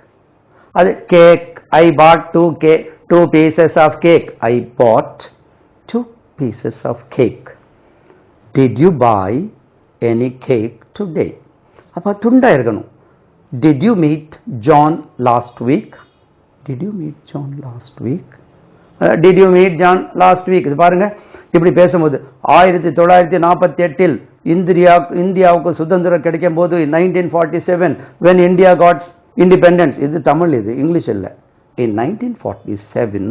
அது cake. I bought two pieces of cake. I bought 2 pieces of cake. Did you buy any cake today? அப்ப துண்டா இருக்கணும். Did you meet John last week? Did you meet John last week? Did you meet John last week? பாருங்க, இப்படி பேசும்போது 1948 இந்தியாவுக்கு சுதந்திரம் கிடைக்கும் போது 1947 when India got independence. இது தமிழ், இது இங்கிலீஷ் இல்ல. In 1947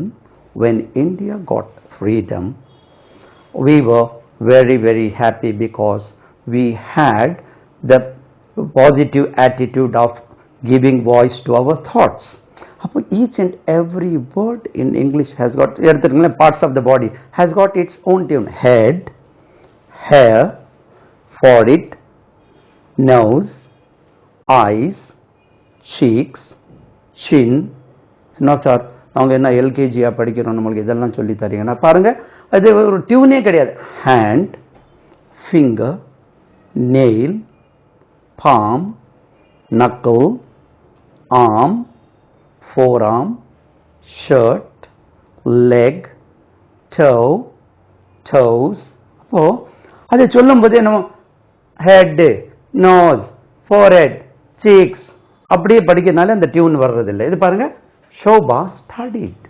when India got freedom, we were very, very happy because we had the positive attitude of giving voice to our thoughts. அப்போ each and every word in English has got, எடுத்துக்கங்களேன், parts of the body has got its own tune. Head, hair, forehead, nose, eyes, cheeks, chin. என்ன sir அவங்க என்ன எல்கேஜியா படிக்கிறோம், நம்மளுக்கு இதெல்லாம் சொல்லி தரீங்கன்னா பாருங்க, அது ஒரு டியூனே கிடையாது. Hand, finger, nail, palm, knuckle, arm, forearm, shirt, leg, toe, toes. அப்போ அதை சொல்லும்போது நம்ம ஹெட், நோஸ், ஃபோர்ஹெட், சீக்ஸ் அப்படியே படிக்கிறதுனால அந்த டியூன் வர்றதில்லை. இது பாருங்க, ஷோபா ஸ்டடிட்,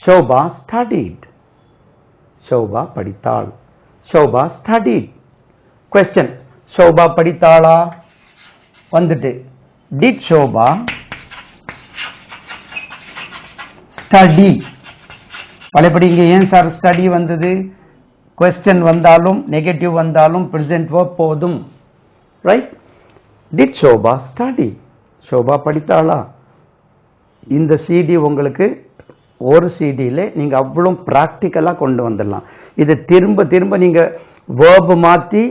ஷோபா ஸ்டடிட், ஷோபா படித்தாள், ஷோபா ஸ்டடிட். கொஸ்டின், ஷோபா படித்தாளா வந்துட்டு, டிட் ஷோபா ஸ்டடி. பழையபடி இங்கே ஏன் சார் ஸ்டடி வந்தது? கொஸ்டின் வந்தாலும் நெகட்டிவ் வந்தாலும் பிரசன்ட் verb போதும், right? Did Shobha study, Shobha படித்தாளா? இந்த சிடி உங்களுக்கு ஒரு சிடியில் நீங்கள் அவ்வளோ ப்ராக்டிக்கலாக கொண்டு வந்துடலாம். இது திரும்ப திரும்ப நீங்கள் வேர்பு மாற்றி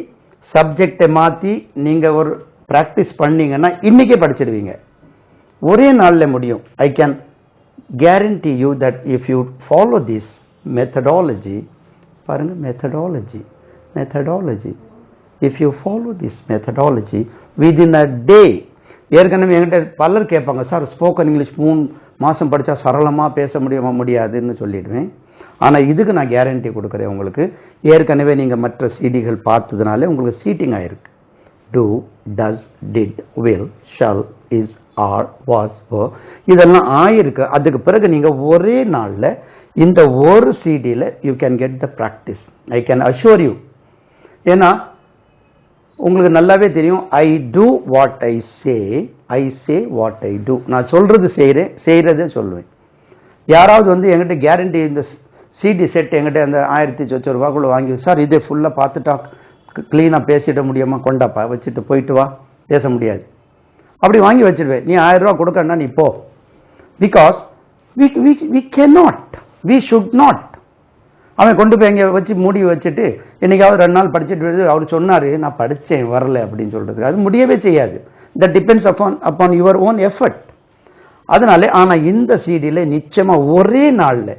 சப்ஜெக்டை மாற்றி நீங்கள் ஒரு ப்ராக்டிஸ் பண்ணீங்கன்னா இன்றைக்கே படிச்சிடுவீங்க, ஒரே நாளில் முடியும். I can guarantee you that if you follow this methodology, பாருங்க, methodology, if you follow this methodology within a day. ஏற்கனவே என்கிட்ட பலர் கேட்பாங்க, சார் ஸ்போக்கன் இங்கிலீஷ் 3 மாதம் படித்தா சரளமாக பேச முடியாதுன்னு சொல்லிடுவேன். ஆனால் இதுக்கு நான் கேரண்டி கொடுக்குறேன் உங்களுக்கு. ஏற்கனவே நீங்கள் மற்ற சிடிகள் பார்த்ததுனால உங்களுக்கு சீட்டிங் ஆயிருக்கு. do, does, did, will, shall, is, are, was, were, இதெல்லாம் ஆயிருக்கு. அதுக்கு பிறகு நீங்கள் ஒரே நாளில் இந்த ஒரு சிடியில் you can get the practice. I can assure you. ஏன்னா உங்களுக்கு நல்லாவே தெரியும், I do what I say what I do. நான் சொல்றது செய்கிறதே சொல்லுவேன். யாராவது வந்து என்கிட்ட கேரண்டி இந்த சிடி செட் என்கிட்ட அந்த 1000 ரூபாய்க்குள்ள வாங்கி, சார் இதே ஃபுல்லாக பார்த்துட்டா க்ளீனாக பேசிட முடியுமா, கொண்டாப்பா வச்சுட்டு போயிட்டு வா, பேச முடியாது. அப்படி வாங்கி வச்சிடுவேன். நீ 1000 ரூபா கொடுக்கணும்னா நீ போ. Because we cannot, we should not. அவன் கொண்டு போய் எங்கே வச்சு மூடி வச்சுட்டு என்னைக்காவது 2 நாள் படிச்சுட்டு அவர் சொன்னார் நான் படித்தேன் வரல அப்படின்னு சொல்கிறதுக்கு அது முடியவே செய்யாது. That depends upon your own effort. அதனால ஆனால் இந்த சிடியில் நிச்சயமாக ஒரே நாளில்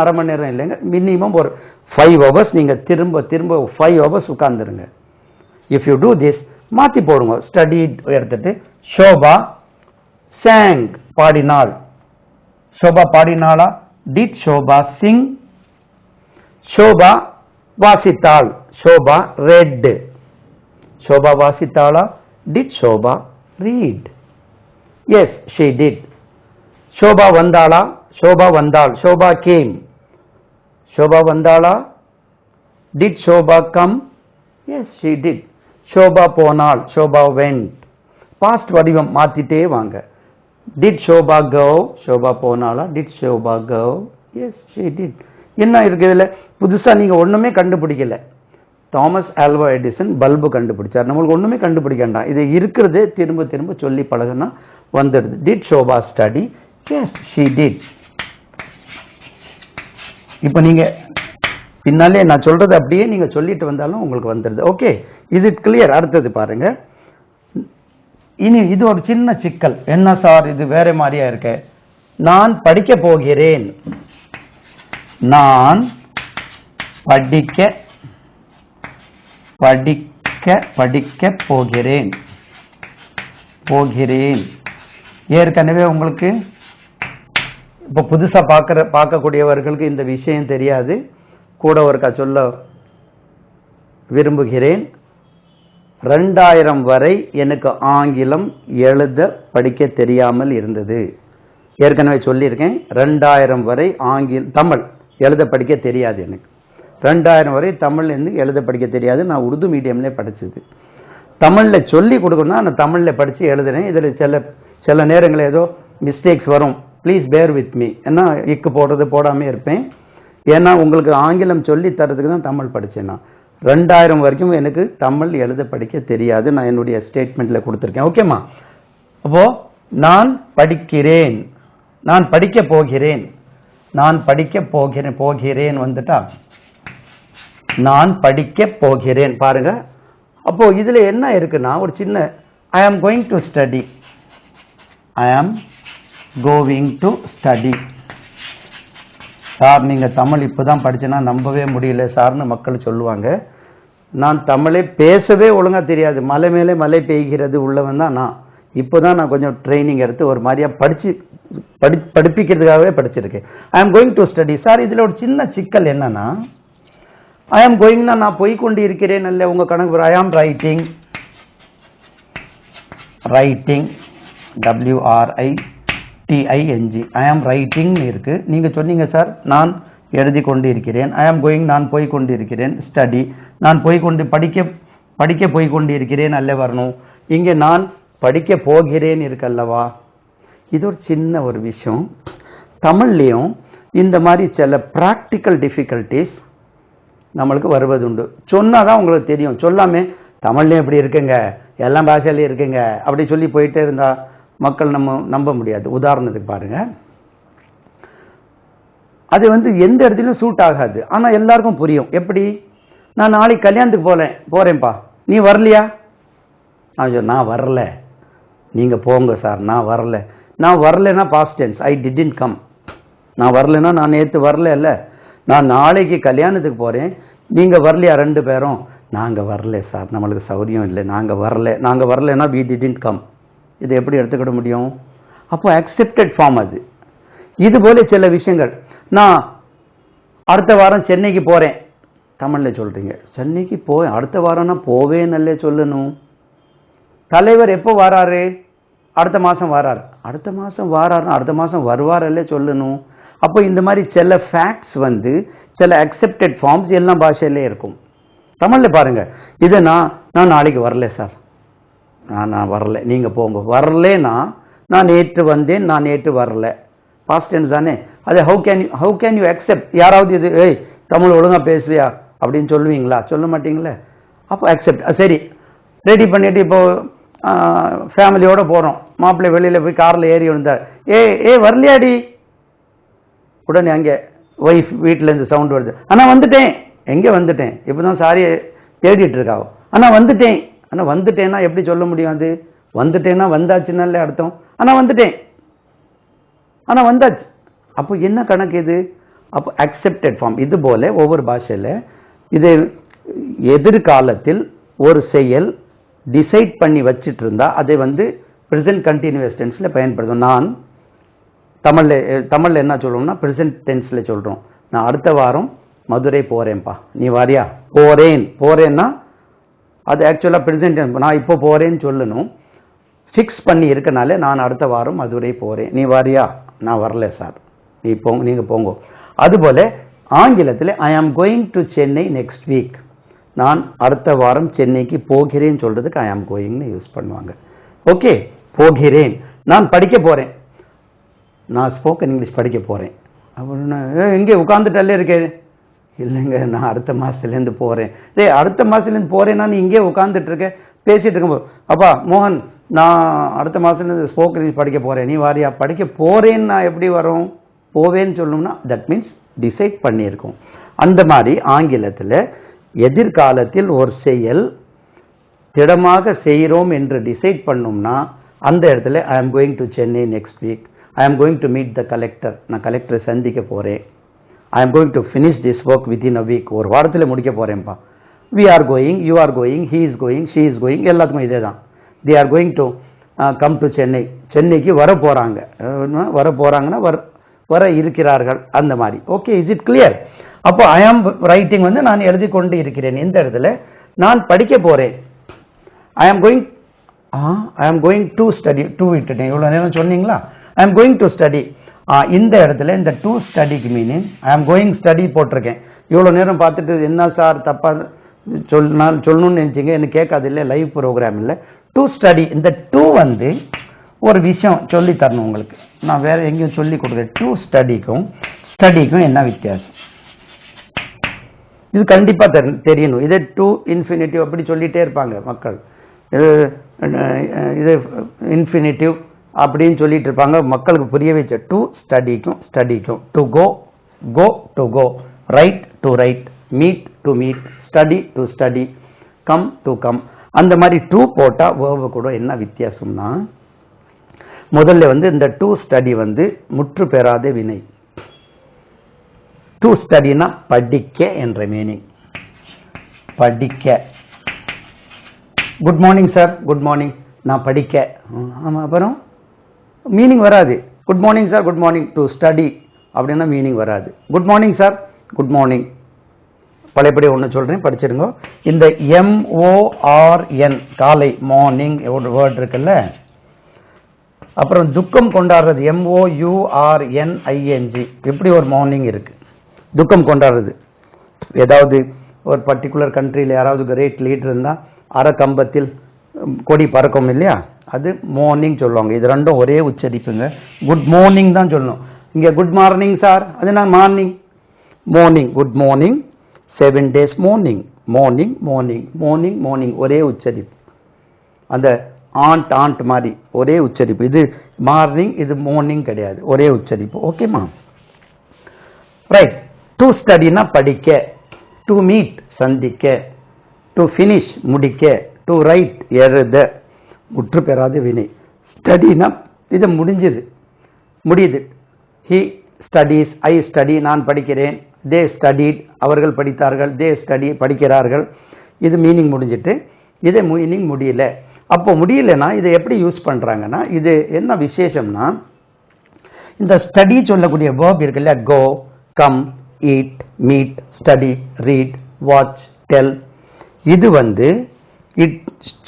அரை மணி நேரம் இல்லைங்க, மினிமம் ஒரு 5 hours நீங்கள் திரும்ப 5 hours உட்கார்ந்துருங்க. இஃப் யூ டூ திஸ், மாற்றி போடுங்க. ஸ்டடி எடுத்துட்டு ஷோபா sang பாடினாள், ஷோபா பாடினாளா? Did Shobha sing? ஷோபா வாசித்தாள், ஷோபா ரெட். ஷோபா வாசித்தாளா? Did Shobha read? Yes she did. Shobha வந்தாளா? ஷோபா வந்தாள், ஷோபா கேம். ஷோபா வந்தாளா? Did Shobha come? Yes she did. Shobha போனாள், ஷோபா வெண்ட். பாஸ்ட் வடிவம் மாத்திட்டே வாங்க. Did Shobha go? ஷோபா போனாளா? Did Shobha go? Yes she did. என்ன இருக்கு இதுல? புதுசா நீங்க ஒண்ணுமே கண்டுபிடிக்கல. தாமஸ் ஆல்வா எடிசன் பல்பு கண்டுபிடிச்சார், நம்மளுக்கு ஒண்ணுமே கண்டுபிடிக்க வேண்டாம். இது இருக்கிறதே திரும்ப திரும்ப சொல்லி பழகுனா வந்துடுது. Did Shobha study? Yes she did. இப்ப நீங்க பின்னாலே நான் சொல்றது அப்படியே நீங்க சொல்லிட்டு வந்தாலும் உங்களுக்கு வந்துடுது. ஓகே, இது கிளியர். அடுத்தது பாருங்க, இனி இது ஒரு சின்ன சிக்கல். என்ன சார் இது வேற மாதிரியா இருக்கு? நான் படிக்க போகிறேன். நான் படிக்க போகிறேன். ஏற்கனவே உங்களுக்கு இப்போ புதுசா பார்க்கக்கூடியவர்களுக்கு இந்த விஷயம் தெரியாது. கூட ஒருக்கா சொல்ல விரும்புகிறேன். 2000 வரை எனக்கு ஆங்கிலம் எழுத படிக்க தெரியாமல் இருந்தது. ஏற்கனவே சொல்லியிருக்கேன். 2000 வரை தமிழ் எழுத படிக்க தெரியாது எனக்கு. 2000 வரை தமிழ் எழுத படிக்க தெரியாது. நான் உருது மீடியம்லேயே படிச்சது. தமிழில் சொல்லி கொடுக்கணும்னா நான் தமிழில் படித்து எழுதுறேன். இதில் சில நேரங்களில் ஏதோ மிஸ்டேக்ஸ் வரும். Please bear with me. ஏன்னா இக்கு போடுறது போடாமல் இருப்பேன். ஏன்னா உங்களுக்கு ஆங்கிலம் சொல்லி தரதுக்கு தான் தமிழ் படித்தேன். நான் 2000 வரைக்கும் எனக்கு தமிழ் எழுத படிக்க தெரியாது. நான் என்னுடைய ஸ்டேட்மெண்ட்டில் கொடுத்துருக்கேன். ஓகேம்மா? அப்போ நான் படிக்கிறேன். நான் படிக்க போகிறேன். நான் படிக்க போகிறேன் வந்துட்டா நான் படிக்க போகிறேன். பாருங்க. அப்போ இதுல என்ன இருக்குன்னா ஒரு சின்ன ஐ am going to study. I am going to study. Sir நீங்க தமிழ் இப்பதான் படிச்சேன்னா நம்பவே முடியல சார்னு மக்கள் சொல்லுவாங்க. நான் தமிழை பேசவே ஒழுங்கா தெரியாது. மலை மேலே மலை பெய்கிறது உள்ளவன் தான் நான். இப்போதான் நான் கொஞ்சம் ட்ரைனிங் எடுத்து ஒரு மாதிரியா படிப்பிக்கிறதுக்காகவே படிச்சிருக்கேன். ஐ am going to study. Sir இதுல ஒரு சின்ன சிக்கல் என்னன்னா ஐ ஆம் கோயிங்னா நான் போய் கொண்டு இருக்கிறேன் அல்ல. உங்க கணக்கு ஐ ஆம் ரைட்டிங். WRITING. ஐ ஆம் ரைட்டிங் இருக்கு. நீங்க சொன்னீங்க சார் நான் எழுதி கொண்டு இருக்கிறேன். ஐ ஆம் கோயிங் நான் போய் கொண்டு இருக்கிறேன். ஸ்டடி நான் போய் கொண்டு படிக்க போய் கொண்டு இருக்கிறேன் அல்ல வரணும். இங்க நான் படிக்க போகிறேன் இருக்கல்லவா. இது ஒரு சின்ன ஒரு விஷயம். தமிழ்லையும் இந்த மாதிரி சில பிராக்டிக்கல் டிஃபிகல்டிஸ் நம்மளுக்கு வருவதுண்டு. சொன்னாதான் உங்களுக்கு தெரியும். சொல்லாமே தமிழ்லையும் எப்படி இருக்குங்க, எல்லா பாஷையிலையும் இருக்குங்க அப்படி சொல்லி போயிட்டே இருந்தா மக்கள் நம்ப முடியாது. உதாரணத்துக்கு பாருங்க. அது எந்த இடத்துலையும் சூட் ஆகாது. ஆனா எல்லாருக்கும் புரியும். எப்படி? நான் நாளைக்கு கல்யாணத்துக்கு போறேன்ப்பா, நீ வரலையா? நான் வரல. நீங்க போங்க சார். நான் வரல. நான் வரலன்னா past tense. I didn't come. நான் வரலன்னா நான் நேற்று வரல இல்ல. நான் நாளைக்கு கல்யாணத்துக்கு போறேன். நீங்க வரலையா? 2 பேரும் நாங்க வரல சார், நம்மளுக்கு சௌரியம் இல்லை, நாங்க வரலன்னா we didn't come. இதை எப்படி எடுத்துக்கிட முடியும்? அப்போ அக்செப்டட் ஃபார்ம் அது. இது போல சில விஷயங்கள். நான் அடுத்த வாரம் சென்னைக்கு போறேன். தமிழ்ல சொல்றீங்க. சென்னைக்கு அடுத்த வாரம்னா போவேன்னு சொல்லணும். தலைவர் எப்போ வராரு? அடுத்த மாசம் வராரு. அடுத்த மாசம் வராருன்னா அடுத்த மாசம் வருவாரல்ல சொல்லணும். அப்போ இந்த மாதிரி சில ஃபேக்ட்ஸ் சில அக்செப்டட் ஃபார்ம்ஸ் எல்லா பாஷையிலே இருக்கும். தமிழ்ல பாருங்க. இதை நான் நாளைக்கு வரல சார், நான் வரல, நீங்க போங்க. வரலன்னா நான் நேற்று வந்தேன், நான் நேற்று வரல. பாஸ்ட் டென்ஸ் தானே. அது ஹவு கேன் யூ அக்செப்ட்? யாராவது இது ஏய் தமிழ் ஒழுங்கா பேசுறியா அப்படின்னு சொல்லுவீங்களா? சொல்ல மாட்டீங்களே. அப்போ அக்செப்ட். சரி, ரெடி பண்ணிட்டு இப்போ ஃபேமிலியோட போறோம். மாப்பிள்ளை வெளியில போய் கார்ல ஏறி வந்தார். ஏ வரலையாடி? உடனே அங்கே ஒய்ஃப் வீட்டுல இருந்து சவுண்ட் வருது. ஆனா வந்துட்டேன். எங்க வந்துட்டேன்? இப்பதான் சாரியை தேடிட்டு இருக்காவோ. ஆனா வந்துட்டேன்னா எப்படி சொல்ல முடியும்? அது வந்துட்டேன்னா வந்தாச்சுன்னு அர்த்தம். ஆனா வந்தாச்சு. அப்போ என்ன கணக்கு இது? அப்போ அக்செப்டட் ஃபார்ம். இது போல ஒவ்வொரு பாஷையில இது எதிர்காலத்தில் ஒரு செயல் டிசைட் பண்ணி வச்சிட்டு இருந்தா அதை பிரசன்ட் கண்டினியூஸ் டென்ஸ்ல பயன்படுத்தும். நான் தமிழ்ல என்ன சொல்றோம்னா பிரசன்ட் டென்ஸ்ல சொல்றோம். நான் அடுத்த வாரம் மதுரை போறேன்ப்பா, நீ வாரியா? போறேன்னா அது ஆக்சுவலா பிரசன்ட் டென்ஸ். நான் இப்போ போறேன்னு சொல்லணும். ஃபிக்ஸ் பண்ணி இருக்கனால நான் அடுத்த வாரம் மதுரை போறேன், நீ வாரியா? நான் வரல சார், நீங்க போங்க. அதுபோல ஆங்கிலத்தில் I am going to Chennai next week. நான் அடுத்த வாரம் சென்னைக்கு போகிறேன் சொல்றதுக்கு ஐ ஆம் கோயிங்னு யூஸ் பண்ணுவாங்க. ஓகே, போகிறேன். நான் படிக்க போறேன். நான் ஸ்போக்கன் இங்கிலீஷ் படிக்க போறேன். அப்படின்னு எங்கே உட்காந்துட்டாலே இருக்கேன்? இல்லைங்க, நான் அடுத்த மாசத்துலேருந்து போறேன். அடுத்த மாசத்துலேருந்து போறேன்னா நீ இங்கே உட்காந்துட்டு இருக்க, பேசிட்டு இருக்கும்போது அப்பா மோகன் நான் அடுத்த மாசத்துலேருந்து ஸ்போக்கன் இங்கிலீஷ் படிக்க போறேன், நீ வாரியா? படிக்க போறேன்னு நான் எப்படி வரும்? போவேன்னு சொல்லணும்னா தட் மீன்ஸ் டிசைட் பண்ணியிருக்கோம். அந்த மாதிரி ஆங்கிலத்தில் எதிர்காலத்தில் ஒரு செயல் திடமாக செய்கிறோம் என்று டிசைட் பண்ணோம்னா அந்த இடத்துல I am going to Chennai next week, I am going to meet the collector, நான் கலெக்டரை சந்திக்க போகிறேன், I am going to finish this work within a week, ஒரு வாரத்தில் முடிக்க போகிறேன்ப்பா. We are going, you are going, he is going, she is going, எல்லாத்துக்கும் இதே தான். They are going to come to Chennai, சென்னைக்கு வர போகிறாங்கன்னா வர இருக்கிறார்கள், அந்த மாதிரி. Okay, is it clear? அப்போ ஐ ஆம் ரைட்டிங் வந்து நான் எழுதி கொண்டு இருக்கிறேன். இந்த இடத்துல நான் படிக்க போகிறேன். I am going to study, two விட்டுட்டேன், இவ்வளோ நேரம் சொன்னீங்களா? ஐ ஆம் கோயிங் டு ஸ்டடி. இந்த இடத்துல இந்த to ஸ்டடிக்கு meaning I am going study போட்டிருக்கேன். இவ்வளோ நேரம் பார்த்துட்டு என்ன சார் தப்பாக சொல்லணும்னு நினச்சிங்க, எனக்கு கேட்காது இல்லை, லைவ் ப்ரோக்ராம் இல்லை. டு ஸ்டடி, இந்த டூ வந்து ஒரு விஷயம் சொல்லி தரணும் உங்களுக்கு, நான் வேற எங்கேயும் சொல்லி கொடுக்குறேன். டு ஸ்டடிக்கும் என்ன வித்தியாசம், இது கண்டிப்பாக தெரியணும். இதே டு இன்ஃபினிட்டிவ் அப்படி சொல்லிகிட்டே இருப்பாங்க மக்கள், இது இன்ஃபினிட்டிவ் அப்படின்னு சொல்லிட்டு இருப்பாங்க, மக்களுக்கு புரிய வச்ச. டு ஸ்டடிக்கும் to go to go, right to right, meet to meet, study to study, come to come. அந்த மாதிரி டூ போட்டால் வேர்வு கூட என்ன வித்தியாசம்னா, முதல்ல வந்து இந்த டு ஸ்டடி வந்து முற்று பெறாத வினை. டு ஸ்டடினா படிக்க என்ற மீனிங், படிக்க. Good morning sir, good morning, நான் படிக்க. ஆமாம், அப்புறம் மீனிங் வராது. Good morning sir, good morning, to study அப்படின்னா மீனிங் வராது. Good morning sir, good morning, பழையபடி ஒன்று சொல்கிறேன், படிச்சிடுங்க. இந்த MORN, காலை, மார்னிங் ஒரு வேர்ட் இருக்குல்ல, அப்புறம் துக்கம் கொண்டாடுறது MOURNING, எப்படி ஒரு மார்னிங் இருக்கு. துக்கம் கொண்டாடுறது, ஏதாவது ஒரு பர்டிகுலர் கண்ட்ரியில் யாராவது கிரேட் லீடர் இருந்தால் அரை கம்பத்தில் கொடி பறக்கும் இல்லையா, அது மார்னிங் சொல்லுவாங்க. இது ரெண்டும் ஒரே உச்சரிப்புங்க. குட் மார்னிங் தான் சொல்லணும். இங்கே குட் மார்னிங் சார், அது நான் morning, good morning, 7 days morning, ஒரே உச்சரிப்பு. அந்த ஆண்ட் மாதிரி ஒரே உச்சரிப்பு. இது மார்னிங், இது மார்னிங் கிடையாது, ஒரே உச்சரிப்பு. ஓகேமா? ரைட். டு ஸ்டடினா படிக்க, டு மீட் சந்திக்க, டு ஃபினிஷ் முடிக்க, டு ரைட் எழுத, முற்று பெறாத வினை. ஸ்டடினா இது முடியுது. ஹி ஸ்டடீஸ், ஐ ஸ்டடி, நான் படிக்கிறேன். தே ஸ்டடிட், அவர்கள் படித்தார்கள். தே ஸ்டடி, படிக்கிறார்கள். இது மீனிங் முடிஞ்சிட்டு, இது மீனிங் முடியல. அப்போ முடியலன்னா இதை எப்படி யூஸ் பண்ணுறாங்கன்னா, இது என்ன விசேஷம்னா, இந்த ஸ்டடி சொல்லக்கூடிய வேர்ப் இருக்குல்ல, go, come, eat, meet, study, read, watch, tell, இது வந்து it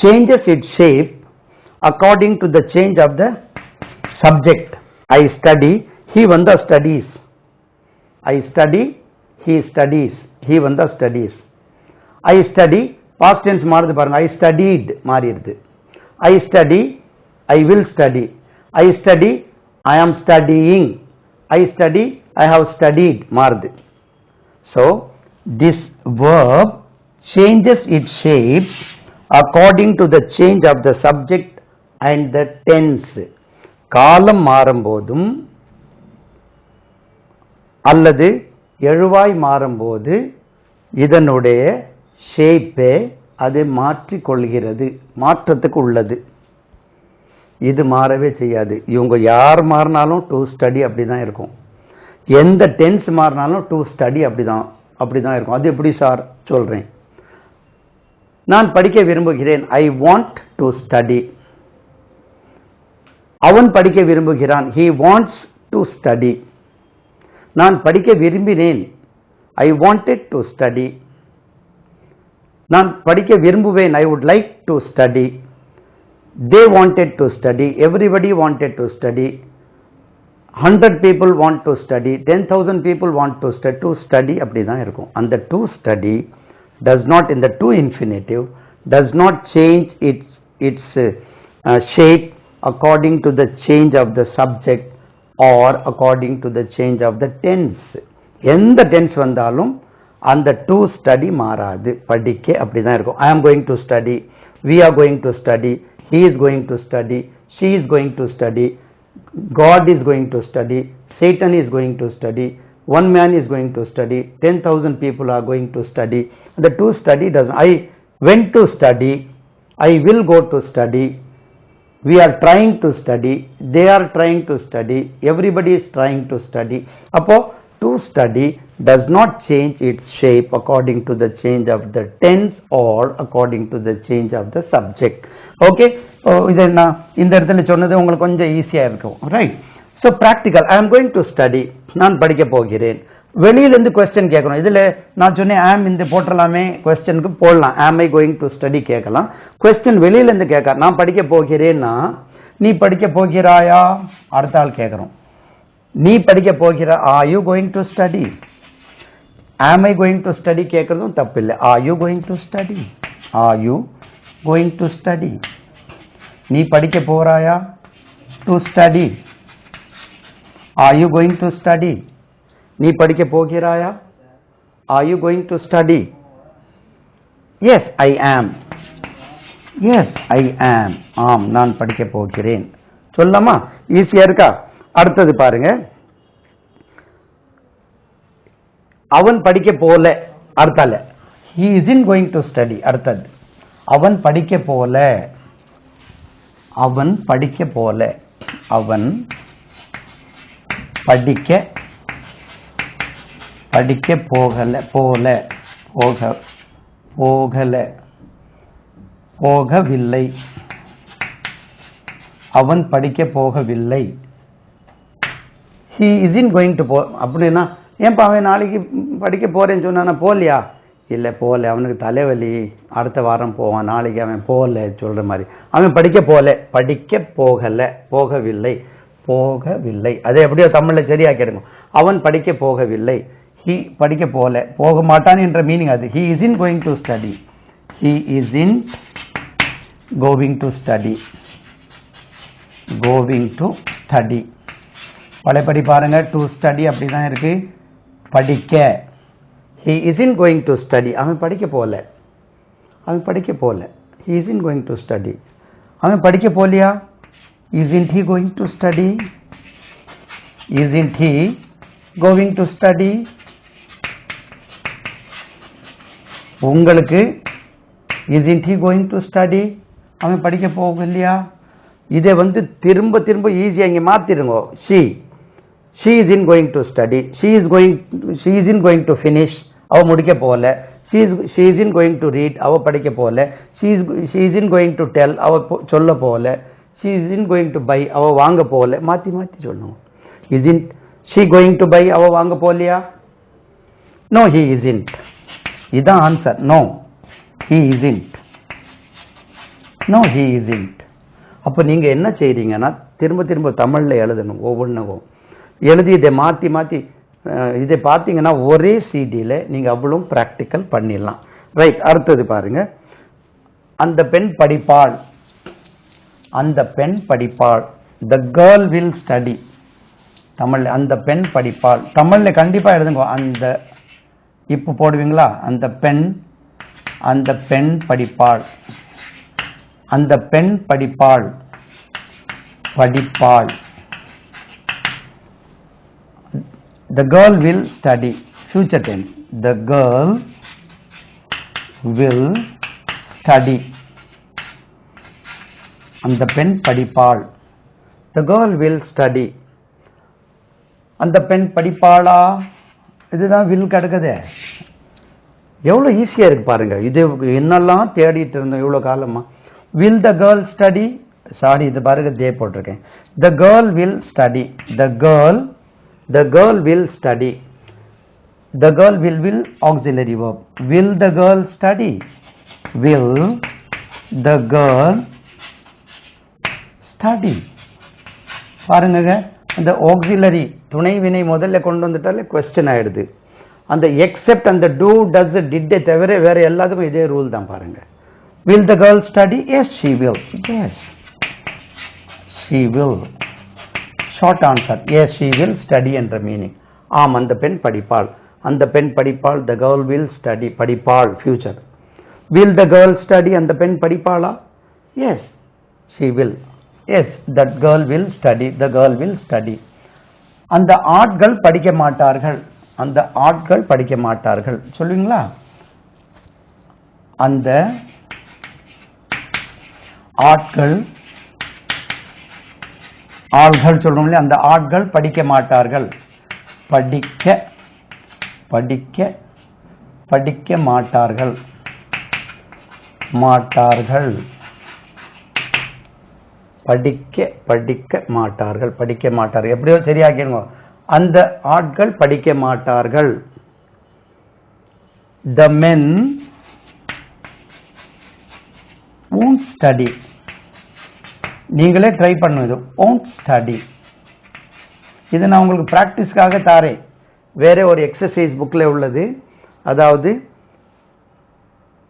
changes it shape according to the change of the subject. I study, he வந்தா studies. I study, he studies, he வந்தா studies. I study, past tense மாறுது பாருங்க, I studied மாறிடுது. I study, I will study. I study, I am studying. I study, I have studied மாறுது. So this verb changes its shape according to the change of the subject and the tense. காலம் மாறும்போதும் அல்லது எழுவாய் மாறும்போது இதனுடைய ஷேப்பே அது மாற்றிக்கொள்கிறது, மாற்றத்துக்கு உள்ளது. இது மாறவே செய்யாது. இவங்க யார் மாறினாலும் டு ஸ்டடி அப்படி தான் இருக்கும். எந்த டென்ஸ் மாறினாலும் டு ஸ்டடி அப்படி தான் இருக்கும். அது எப்படி சார் சொல்கிறேன்? நான் படிக்க விரும்புகிறேன், ஐ வாண்ட் டு ஸ்டடி. அவன் படிக்க விரும்புகிறான், he wants to study. நான் படிக்க விரும்பினேன், I wanted to study. நான் படிக்க விரும்புவேன், I would like to study. They wanted to study, everybody wanted to study. 100 people want to study, 10,000 people want to study அப்படி தான் இருக்கும். அந்த to study does not, in the to infinitive, does not change its shape according to the change of the subject or according to the change of the tense. எந்த tense வந்தாலும் அந்த to study மாறாது. படிக்க அப்படி தான் இருக்கும். I am going to study, we are going to study, he is going to study, she is going to study, God is going to study, Satan is going to study, one man is going to study, 10,000 people are going to study. The to study does. I went to study, I will go to study, we are trying to study, they are trying to study, everybody is trying to study. அப்போ to study does not change its shape according to the change of the tense or according to the change of the subject. Okay, இதை நான் இந்த இடத்துல சொன்னது உங்களுக்கு கொஞ்சம் ஈஸியா இருக்கும், right? So practical, I am going to study, நான் படிக்க போகிறேன். வெளியிலிருந்து கொஸ்டின் கேட்கணும். இதுல நான் சொன்னேன் ஆம் இந்த போட்டலாமே, கொஸ்டினுக்கு போடலாம் am I going to study கேட்கலாம். கொஸ்டின் வெளியிலிருந்து கேட்க, நான் படிக்க போகிறேன்னா நீ படிக்க போகிறாயா, அடுத்த ஆள் கேட்கறோம். நீ படிக்க போகிறா, are you going to study? am I going to study கேட்கறதும் தப்பு இல்லை. are you going to study? are you going to study? நீ படிக்க போறாயா, to study. are you going to study? நீ படிக்க போகிறாயா, are you going to study? yes I am. yes I am. ஆம் நான் படிக்க போகிறேன் சொல்லலாமா? ஈஸியா இருக்கா? அடுத்தது பாருங்க, அவன் படிக்க போல, அடுத்தால he isn't going to study. அடுத்தது அவன் படிக்க போல, அவன் படிக்க போல, அவன் படிக்க போகல, போல, போகல, போகவில்லை, அவன் படிக்க போகவில்லை. he isn't going to அப்படின்னா ஏன்பா அவன் நாளைக்கு படிக்க போறேன்னு சொன்னா போலியா? இல்லை போல, அவனுக்கு தலைவலி, அடுத்த வாரம் போவான், நாளைக்கு அவன் போல சொல்ற மாதிரி. அவன் படிக்க போல, படிக்க போகல, போகவில்லை, போகவில்லை. அதை எப்படியோ தமிழ்ல சரியா கேட்கும். அவன் படிக்க போகவில்லை, he படிக்க போல, போக மாட்டான் என்ற மீனிங் அது. he isn't going to study. he isn't going to study. going to study. பழையபடி பாருங்க, to study அப்படிதான் இருக்கு, படிக்க. he isn't going to study. அவன் படிக்க போல, அவன் படிக்க போல, he isn't going to study. அவன் படிக்க போலியா, isn't he going to study? isn't he going to study? உங்களுக்கு isn't he going to study? அவன் படிக்க போகலையா? இதை திரும்ப திரும்ப ஈஸியா இங்க மாத்திடுங்க. she isn't going to study, she isn't going to finish, அவ முடிக்க போல. she isn't going to read, அவ படிக்க போல. she isn't going to tell, அவ சொல்ல போல. she isn't going to buy, அவ வாங்க போல. மாத்தி மாத்தி சொல்லணும். isn't she going to buy, அவ வாங்க போலியா? no he isn't. இதான் answer. no he isn't. no he isn't. அப்ப நீங்க என்ன செய்றீங்கன்னா திரும்ப திரும்ப தமிழ்ல எழுதணும். ஒவ்வொன்றும் எழுதி இதை மாத்தி மாத்தி இதை பார்த்தீங்கன்னா ஒரே சிடியில் நீங்க அவ்வளவும் பிராக்டிக்கல் பண்ணிடலாம். ரைட், அடுத்தது பாருங்க, அந்த பெண் படிப்பாள், அந்த பெண் படிப்பாள். the girl will study. தமிழ்ல அந்த பெண் படிப்பாள். தமிழ்ல கண்டிப்பா எழுதுங்க. அந்த இப்போ போடுவீங்களா? அந்த பெண் படிப்பாள், அந்த பெண் படிப்பாள், படிப்பாள். the girl will study, future tense. the girl will study. அந்த பெண் படிப்பாள், the girl will study. அந்த பெண் படிப்பாளா? இதுதான் will கிடக்குதே. எவ்வளவு ஈஸியா இருக்கு பாருங்க. இது என்னெல்லாம் தேடிட்டு இருந்தோம் இவ்வளவு காலமா. will the girl study? Sorry, இது பாருங்க தே போட்டிருக்கேன். the girl will study. the girl will study. the girl will auxiliary verb. will the girl study? will the girl study? பாருங்க, அந்த auxiliary துணை வினை முதல்ல கொண்டு வந்துட்டாலே क्वेश्चन ஆயிடுது. அந்த except அந்த do does did தவிர வேற எல்லாத்துக்கும் இதே ரூல் தான் பாருங்க. will the girl study? yes she will. yes she will. short answer, yes she will study என்ற மீனிங். ஆம், அந்த பெண் படிப்பாள், அந்த பெண் படிப்பாள். the girl will study, படிப்பாள் future. will the girl study? அந்த பெண் படிப்பாளா? yes she will. yes that girl will study, the girl will study. அந்த ஆட்கள் படிக்க மாட்டார்கள், அந்த ஆட்கள் படிக்க மாட்டார்கள் சொல்லுவீங்களா? அந்த ஆட்கள் ஆள்கள் சொல்றோம் இல்லையா, அந்த ஆட்கள் படிக்க மாட்டார்கள். படிக்க படிக்க படிக்க மாட்டார்கள். மாட்டார்கள். படிக்க படிக்க மாட்டார்கள். படிக்க மாட்டார்கள். எப்படியோ சரியாக்கிடுங்க. அந்த ஆட்கள் படிக்க மாட்டார்கள். The men won't study. நீங்களே ட்ரை பண்ணுங்க. won't study. இது நான் உங்களுக்கு பிராக்டிஸ்க்காக தாரேன். வேற ஒரு எக்ஸசைஸ் புக்ல உள்ளது, அதாவது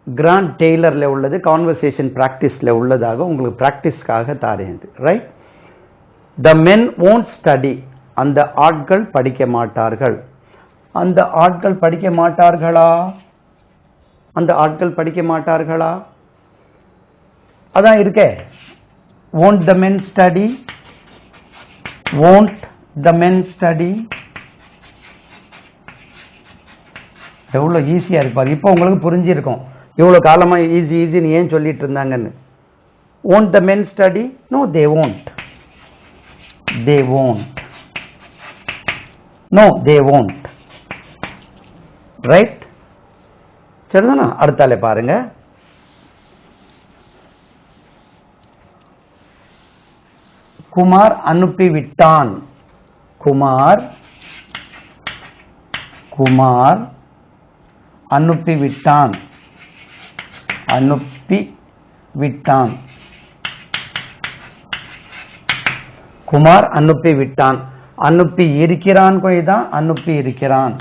கிராண்ட் டெய்லர்ல உள்ளது, கான்வர்சேஷன் பிராக்டிஸ்ல உள்ளதாக உங்களுக்கு பிராக்டிஸ்க்காக தாரேன். Right? The men won't study. அந்த ஆட்கள் படிக்க மாட்டார்கள். அந்த ஆட்கள் படிக்க மாட்டார்களா? அந்த ஆட்கள் படிக்க மாட்டார்களா? அதான் இருக்கே. won't the men study? won't the men study? எவ்வளோ ஈஸியா இருப்பார். இப்போ உங்களுக்கு புரிஞ்சிருக்கும் இவ்வளோ காலமா ஈஸி ஈஸின்னு ஏன் சொல்லிட்டு இருந்தாங்கன்னு. won't the men study? no, they won't. they won't. no, they won't. Right? சரிதானா? அடுத்தாலே பாருங்க. குமார் அனுப்பிவிட்டான். குமார் குமார் அனுப்பிவிட்டான். அனுப்பிவிட்டான். குமார் அனுப்பிவிட்டான். அனுப்பி இருக்கிறான். கொய்தான் அனுப்பி இருக்கிறான்.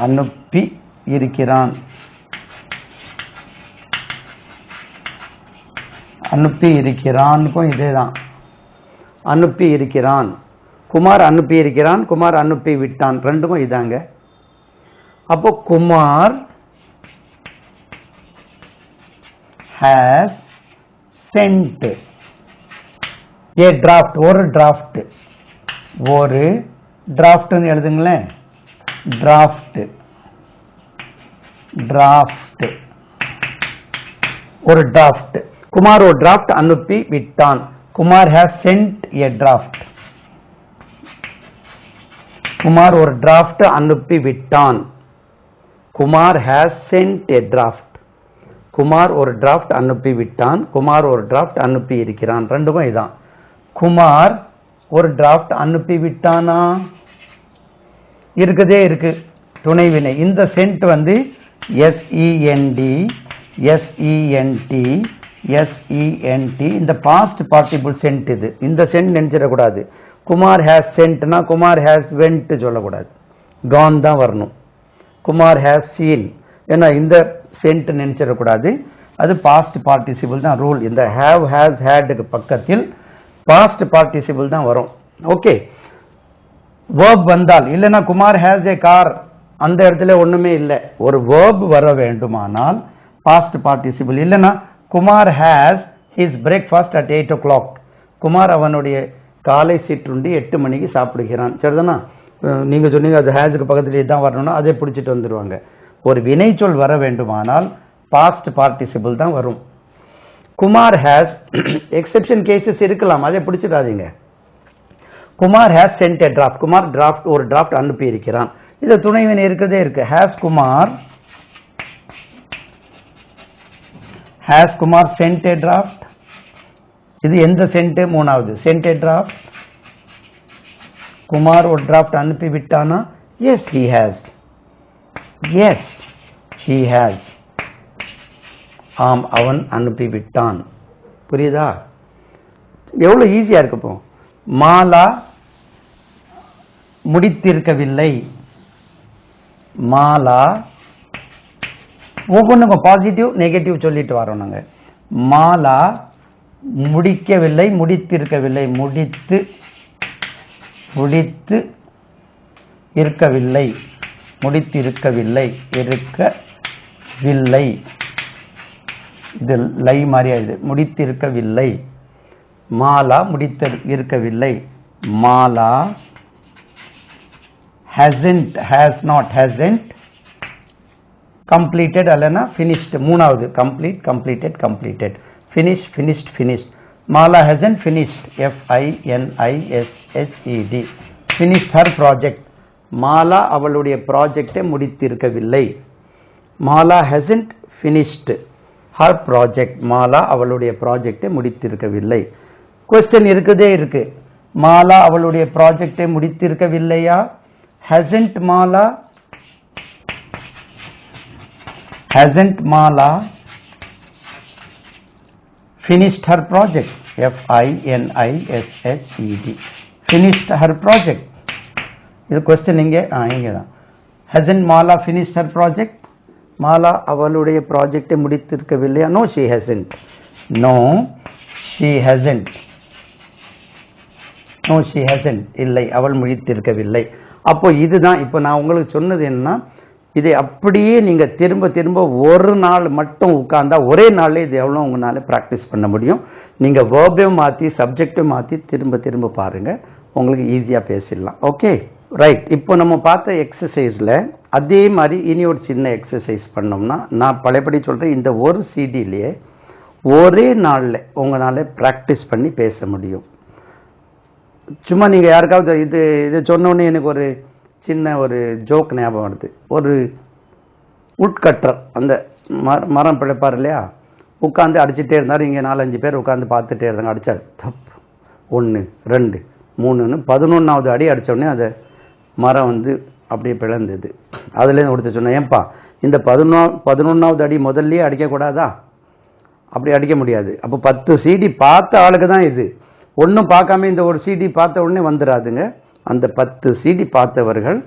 அனுப்பி இருக்கிறான். அனுப்பி இருக்கிறான். இதேதான். அனுப்பி இருக்கிறான். குமார் அனுப்பி இருக்கிறான். குமார் அனுப்பி விட்டான். ரெண்டுக்கும் இதாங்க. அப்போ Kumar has sent a draft. ஒரு டிராஃப்ட். ஒரு டிராஃப்ட்னு எழுதுங்களேன். டிராஃப்ட். டிராஃப்ட். ஒரு டிராஃப்ட். குமார் ஒரு டிராஃப்ட் அனுப்பி விட்டான். Kumar has sent a draft. Kumar ஒரு டிராஃப்ட் அனுப்பி விட்டான். Kumar has sent a draft. Kumar ஒரு டிராஃப்ட் அனுப்பி விட்டான். குமார் ஒரு டிராஃப்ட் அனுப்பி இருக்கிறான். ரெண்டுக்கும் இதான். குமார் ஒரு டிராஃப்ட் அனுப்பி விட்டானா? இருக்குதே இருக்கு துணைவினை. இந்த சென்ட் வந்து SEND SENT SENT. இந்த பாஸ்ட் பார்ட்டிபிள் சென்ட். இது இந்த சென்ட் நினைச்சிடக்கூடாது. குமார் ஹேஸ் சென்ட்னா குமார் ஹேஸ் வென்ட் சொல்லக்கூடாது. கான் தான் வரணும். Kumar has seen. ஏன்னா இந்த சென்ட் நினைச்சிடக்கூடாது. அது பாஸ்ட் பார்ட்டிசிபிள் தான் ரூல். இந்த ஹேவ் ஹேஸ் ஹேடுக்கு பக்கத்தில் பாஸ்ட் பார்ட்டிசிபிள் தான் வரும். ஓகே. வேர்ப் வந்தால், இல்லைன்னா குமார் ஹேஸ் ஏ கார், அந்த இடத்துல ஒண்ணுமே இல்லை. ஒரு வேர்ப் வர வேண்டுமானால் பாஸ்ட் பார்ட்டிசிபிள். இல்லைன்னா Kumar has his breakfast at 8 o'clock. Kumar அவனுடைய காலை சிற்றுண்டி 8 மணிக்கு சாப்பிடுகிறான். சரிதானா? நீங்க சொன்னீங்க அது ஹேஸுக்கு பக்கத்துலேயே தான் வரணும்னா அதை பிடிச்சிட்டு வந்துடுவாங்க. ஒரு வினைச்சொல் வர வேண்டுமானால் பாஸ்ட் பார்ட்டிசிபிள் தான் வரும். குமார் ஹேஸ் எக்ஸெப்ஷன் கேசஸ் இருக்கலாம், அதை பிடிச்சிடாதீங்க. Kumar has sent a draft. Kumar draft ஒரு டிராஃப்ட் அனுப்பி இருக்கிறான். இது துணைவினை இருக்கிறதே இருக்கு. Has Kumar sent a draft. இது எந்த சென்ட்? மூணாவது சென்ட் எ டிராஃப்ட். குமார் ஒரு டிராஃப்ட் அனுப்பி விட்டானா? Yes he has. Yes he has. ஆம், அவன் அனுப்பி விட்டான். புரியுதா? எவ்வளவு ஈஸியா இருக்கு. இப்போ மாலா முடித்திருக்கவில்லை. மாலா ஒவ்வொன்றுக்கும் பாசிட்டிவ் நெகட்டிவ் சொல்லிட்டு வரோம் நாங்க. மாலா முடிக்கவில்லை, முடித்திருக்கவில்லை. முடித்து முடித்து இருக்கவில்லை. முடித்திருக்கவில்லை. இருக்கவில்லை. இது லை மாதிரி ஆயிடுது. முடித்திருக்கவில்லை. மாலா முடித்து இருக்கவில்லை. Mala hasn't, has not, hasn't completed அல்லனா finished. மூணாவது complete, completed, completed. finish, finished, finished. Mala hasn't finished. Finished. Finished her project. Mala அவளுடைய ப்ராஜெக்டை முடித்திருக்கவில்லை. Mala hasn't finished her project. Mala அவளுடைய ப்ராஜெக்டை முடித்திருக்கவில்லை. क्वेश्चन இருக்குதே இருக்கு. மாலா அவளுடைய ப்ராஜெக்டை முடித்திருக்கவில்லையா? hasn't Mala finished her project. Finished. Finished her project. இது क्वेश्चन இங்கே தான். hasn't Mala finished her project? Mala அவளுடைய ப்ராஜெக்டை முடித்திருக்கவில்லையா? no she hasn't. இல்லை, அவள் முடித்திருக்கவில்லை. அப்போ இதுதான் இப்போ நான் உங்களுக்கு சொன்னது என்னன்னா, இதை அப்படியே நீங்க திரும்ப திரும்ப ஒரு நாள் மட்டும் உட்கார்ந்தா ஒரே நாள்ல இது எவ்வளவு உங்களால பிராக்டிஸ் பண்ண முடியும். நீங்க வேர்பையும் மாத்தி சப்ஜெக்டும் மாத்தி திரும்ப திரும்ப பாருங்க, உங்களுக்கு ஈஸியா பேசிடலாம். Okay right. இப்போ நம்ம பார்த்த எக்ஸசைஸ்ல அதே மாதிரி இனி ஒரு சின்ன எக்ஸசைஸ் பண்ணோம்னா, நான் பழையபடி சொல்றேன், இந்த ஒரு சிடிலேயே ஒரே நாள்ல உங்களால பிராக்டிஸ் பண்ணி பேச முடியும். சும்மா நீங்க யாருக்காவது இது சொன்னோடனே எனக்கு ஒரு சின்ன ஒரு ஜோக் ஞாபகம் வருது. ஒரு உட்கட்டர் அந்த மரம் பிழைப்பார் இல்லையா, உட்காந்து அடிச்சுட்டே இருந்தார். இங்கே 4-5 பேர் உட்காந்து பார்த்துட்டே இருந்தாங்க. அடித்தார், தப்பு 1 2 3ன்னு 11வது அடி அடித்தோடனே அந்த மரம் அப்படியே பிளந்தது. அதுலேருந்து ஒருத்தர் சொன்னேன், ஏன்பா இந்த 11வது அடி முதல்லையே அடிக்கக்கூடாதா? அப்படி அடிக்க முடியாது. அப்போ 10 சிடி பார்த்த ஆளுக்கு தான் இது. ஒன்றும் பார்க்காம இந்த ஒரு சிடி பார்த்த உடனே வந்துடாதுங்க. அந்த 10 சிடி பார்த்தவர்கள்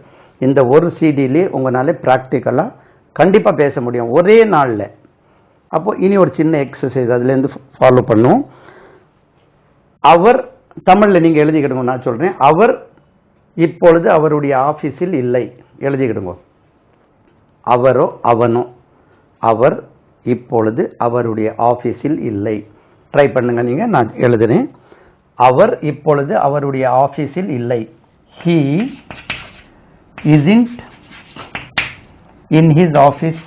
இந்த ஒரு சிடியிலே உங்களால ப்ராக்டிக்கலாக கண்டிப்பாக பேச முடியும் ஒரே நாளில். அப்போ இனி ஒரு சின்ன எக்ஸசைஸ் அதுலேருந்து ஃபாலோ பண்ணுவோம். அவர் தமிழில் நீங்கள் எழுதிக்கிடுங்க, நான் சொல்கிறேன். அவர் இப்பொழுது அவருடைய ஆஃபீஸில் இல்லை. எழுதிக்கிடுங்க. அவரோ அவனோ. அவர் இப்பொழுது அவருடைய ஆஃபீஸில் இல்லை. ட்ரை பண்ணுங்க நீங்கள். நான் எழுதுறேன். அவர் இப்பொழுது அவருடைய ஆஃபீஸில் இல்லை. He isn't in his office.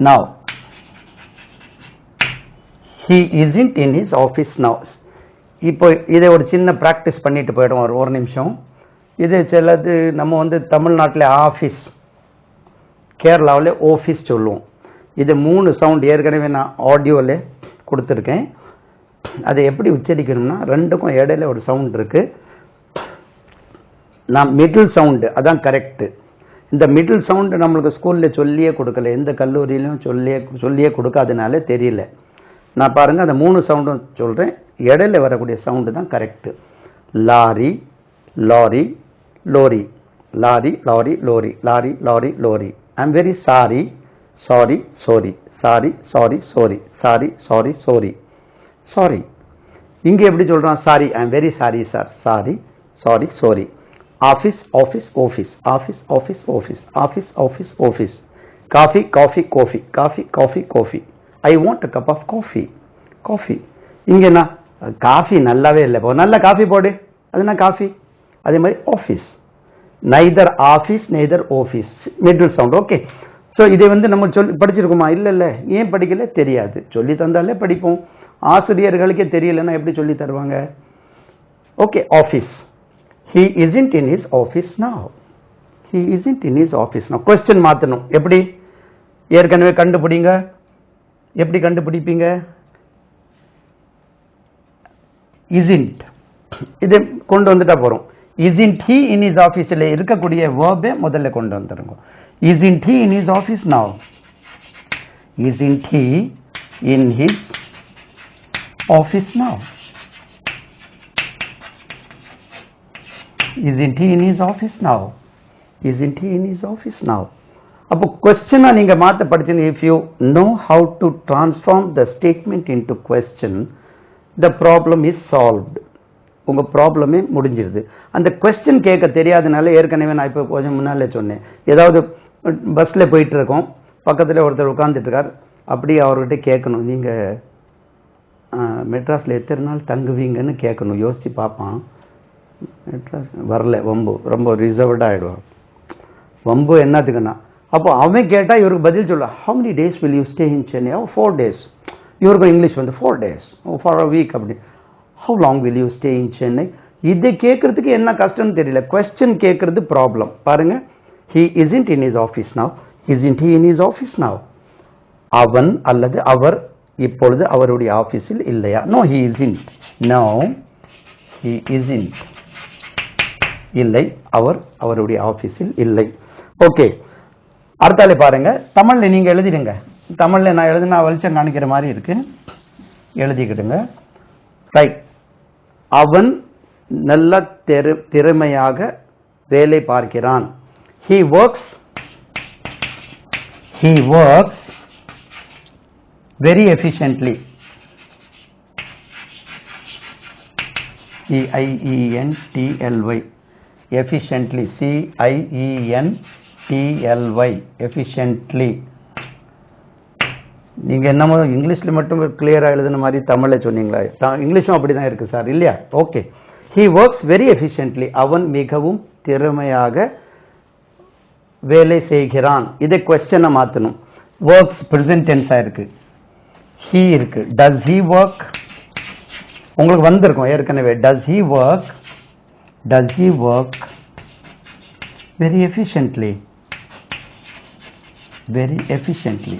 Now. He isn't in his office now. இப்போ இதை ஒரு சின்ன ப்ராக்டிஸ் பண்ணிட்டு போயிடும் ஒரு நிமிஷம். இது சிலது நம்ம தமிழ்நாட்டில் ஆஃபீஸ், கேரளாவில் ஆஃபீஸ் சொல்லுவோம். இது 3 சவுண்ட் ஏற்கனவே நான் ஆடியோவில் கொடுத்துருக்கேன். அதை எப்படி உச்சரிக்கணும்னா, ரெண்டுக்கும் இடையில ஒரு சவுண்ட் இருக்கு. நான் மிடில் சவுண்டு அதான் கரெக்டு. இந்த மிடில் சவுண்டு நம்மளுக்கு ஸ்கூலில் சொல்லியே கொடுக்கல, எந்த கல்லூரியிலும் சொல்லியே கொடுக்காதனால தெரியல. நான் பாருங்க அந்த 3 சவுண்டும் சொல்றேன், இடையில வரக்கூடிய சவுண்டு தான் correct. Lorry lorry lorry, lorry lorry lorry, lorry lorry lorry. I am very sorry sorry sorry, sorry sorry sorry, sorry sorry sorry sorry. இங்கே எப்படி சொல்றான்? Sorry, I am very sorry sir, sorry sorry sorry. Office office office, office office office, office office office. Coffee coffee coffee, coffee coffee coffee. I want a cup of coffee, coffee. இங்கே நான் coffee நல்லாவே இல்லை, நல்ல coffee போடு, அதுனா coffee. அதே மாதிரி office, neither office neither office, middle sound. Okay. So இதை நம்ம படிச்சிருக்கோமா? இல்லை. ஏன் படிக்கல தெரியாது. சொல்லி தந்தாலே படிப்போம். ஆசிரியர்களுக்கே தெரியலன்னா எப்படி சொல்லி தருவாங்க? Okay. Office. He isn't in his office now. He isn't in his office now. Question மாத்தணும். எப்படி? ஏற்கனவே கண்டுபிடிங்க. எப்படி கண்டுபிடிப்பீங்க? isn't. இதை கொண்டு வந்துட்டா போறோம். isn't he in his office ல இருக்கக்கூடிய verb முதல்ல கொண்டு வந்துருங்க. isn't he in his office now? isn't he in his office now? Isn't he in his office now? Isn't he in his office now? அப்போ क्वेश्चन நீங்க மாத்த படிச்சீங்க. if you know how to transform the statement into question, the problem is solved. உங்க ப்ராப்ளமே முடிஞ்சிருது. அந்த question கேட்க தெரியாதனால ஏற்கனவே நான் இப்போ கொஞ்சம் முன்னாலே சொன்னேன், ஏதாவது பஸ்ல போயிட்டு இருக்கோம், பக்கத்தில் ஒருத்தர் உட்கார்ந்துட்டு இருக்கார், அப்படியே அவர்கிட்ட கேட்கணும், நீங்க மெட்ராஸில் எத்தனை நாள் தங்குவீங்கன்னு கேட்கணும். யோசிச்சு பார்ப்பான், மெட்ராஸ் வரல, வம்பு, ரொம்ப ரிசர்வ்டாக ஆகிடுவான். வம்பு என்னத்துக்குன்னா அப்போ அவன் கேட்டால் இவருக்கு பதில் சொல்ல, how many days will you stay in Chennai? 4 days. இவருக்கு இங்கிலீஷ் வந்து 4 days for a week அப்படி. how long will you stay in Chennai? இதை கேட்கறதுக்கு என்ன கஷ்டம்னு தெரியல. கொஸ்டின் கேட்கறது ப்ராப்ளம். பாருங்க, he isn't in his office now. isn't he in his office now? அவன் அல்லது அவர் இப்பொழுது அவருடைய ஆபீஸில் இல்லையா? no he isn't. no he isn't. இல்லை, அவர் அவருடைய ஆபீஸில் இல்லை. ஓகே, அடுத்தாலே பாருங்க, தமிழ்ல நீங்க எழுதிடுங்க. தமிழ்ல நான் எழுதுனா வெளிச்சம் காணிக்கிற மாதிரி இருக்கு, எழுதிக்கிடுங்க. ரைட். அவன் நல்ல திறமையாக வேலை பார்க்கிறான். he works very efficiently. CIENTLY efficiently. CIENTLY efficiently. நீங்க என்னமோ இங்கிலீஷ்ல மட்டும் கிளியரா எழுதுன மாதிரி தமிழ்ல சொன்னீங்களா? இங்கிலீஷும் அப்படிதான் இருக்கு சார், இல்லையா? Okay. he works very efficiently. அவன் மிகவும் திறமையாக வேலை செய்கிறான். இதை क्वेश्चन மாத்தணும். works present tense இருக்கு, he இருக்கு. does he work? உங்களுக்கு வந்திருக்கும் ஏற்கனவே. does he work very efficiently? very efficiently.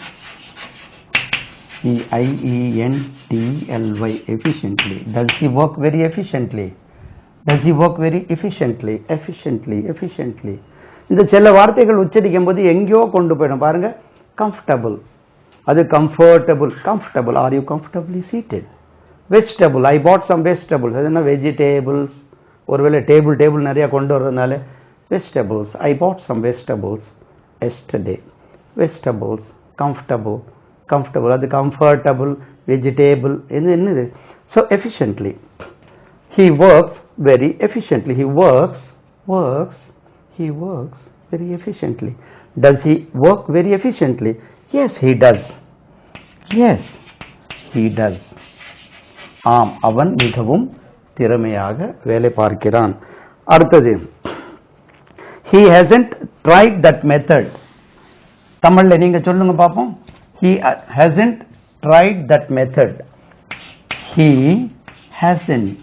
CIENTLY efficiently. does he work very efficiently? does he work very efficiently? efficiently. இந்த சில வார்த்தைகள் உச்சரிக்கும் போது எங்கேயோ கொண்டு போயிடும். பாருங்க, comfortable, அது comfortable. are you comfortably seated? vegetable, I bought some vegetables. அது என்ன vegetables? ஒருவேளை டேபிள் நிறைய கொண்டு வரதுனால vegetables. I bought some vegetables yesterday. vegetables, comfortable, அது comfortable, vegetable, என்னது? so efficiently. he works very efficiently. he works very efficiently. does he work very efficiently? yes he does. ஆம், அவன் மிகவும் திறமையாக வேலை பார்க்கிறான். அடுத்தது, he hasn't tried that method. தமிழ்ல நீங்க சொல்லுங்க பாப்போம். he hasn't tried that method. he hasn't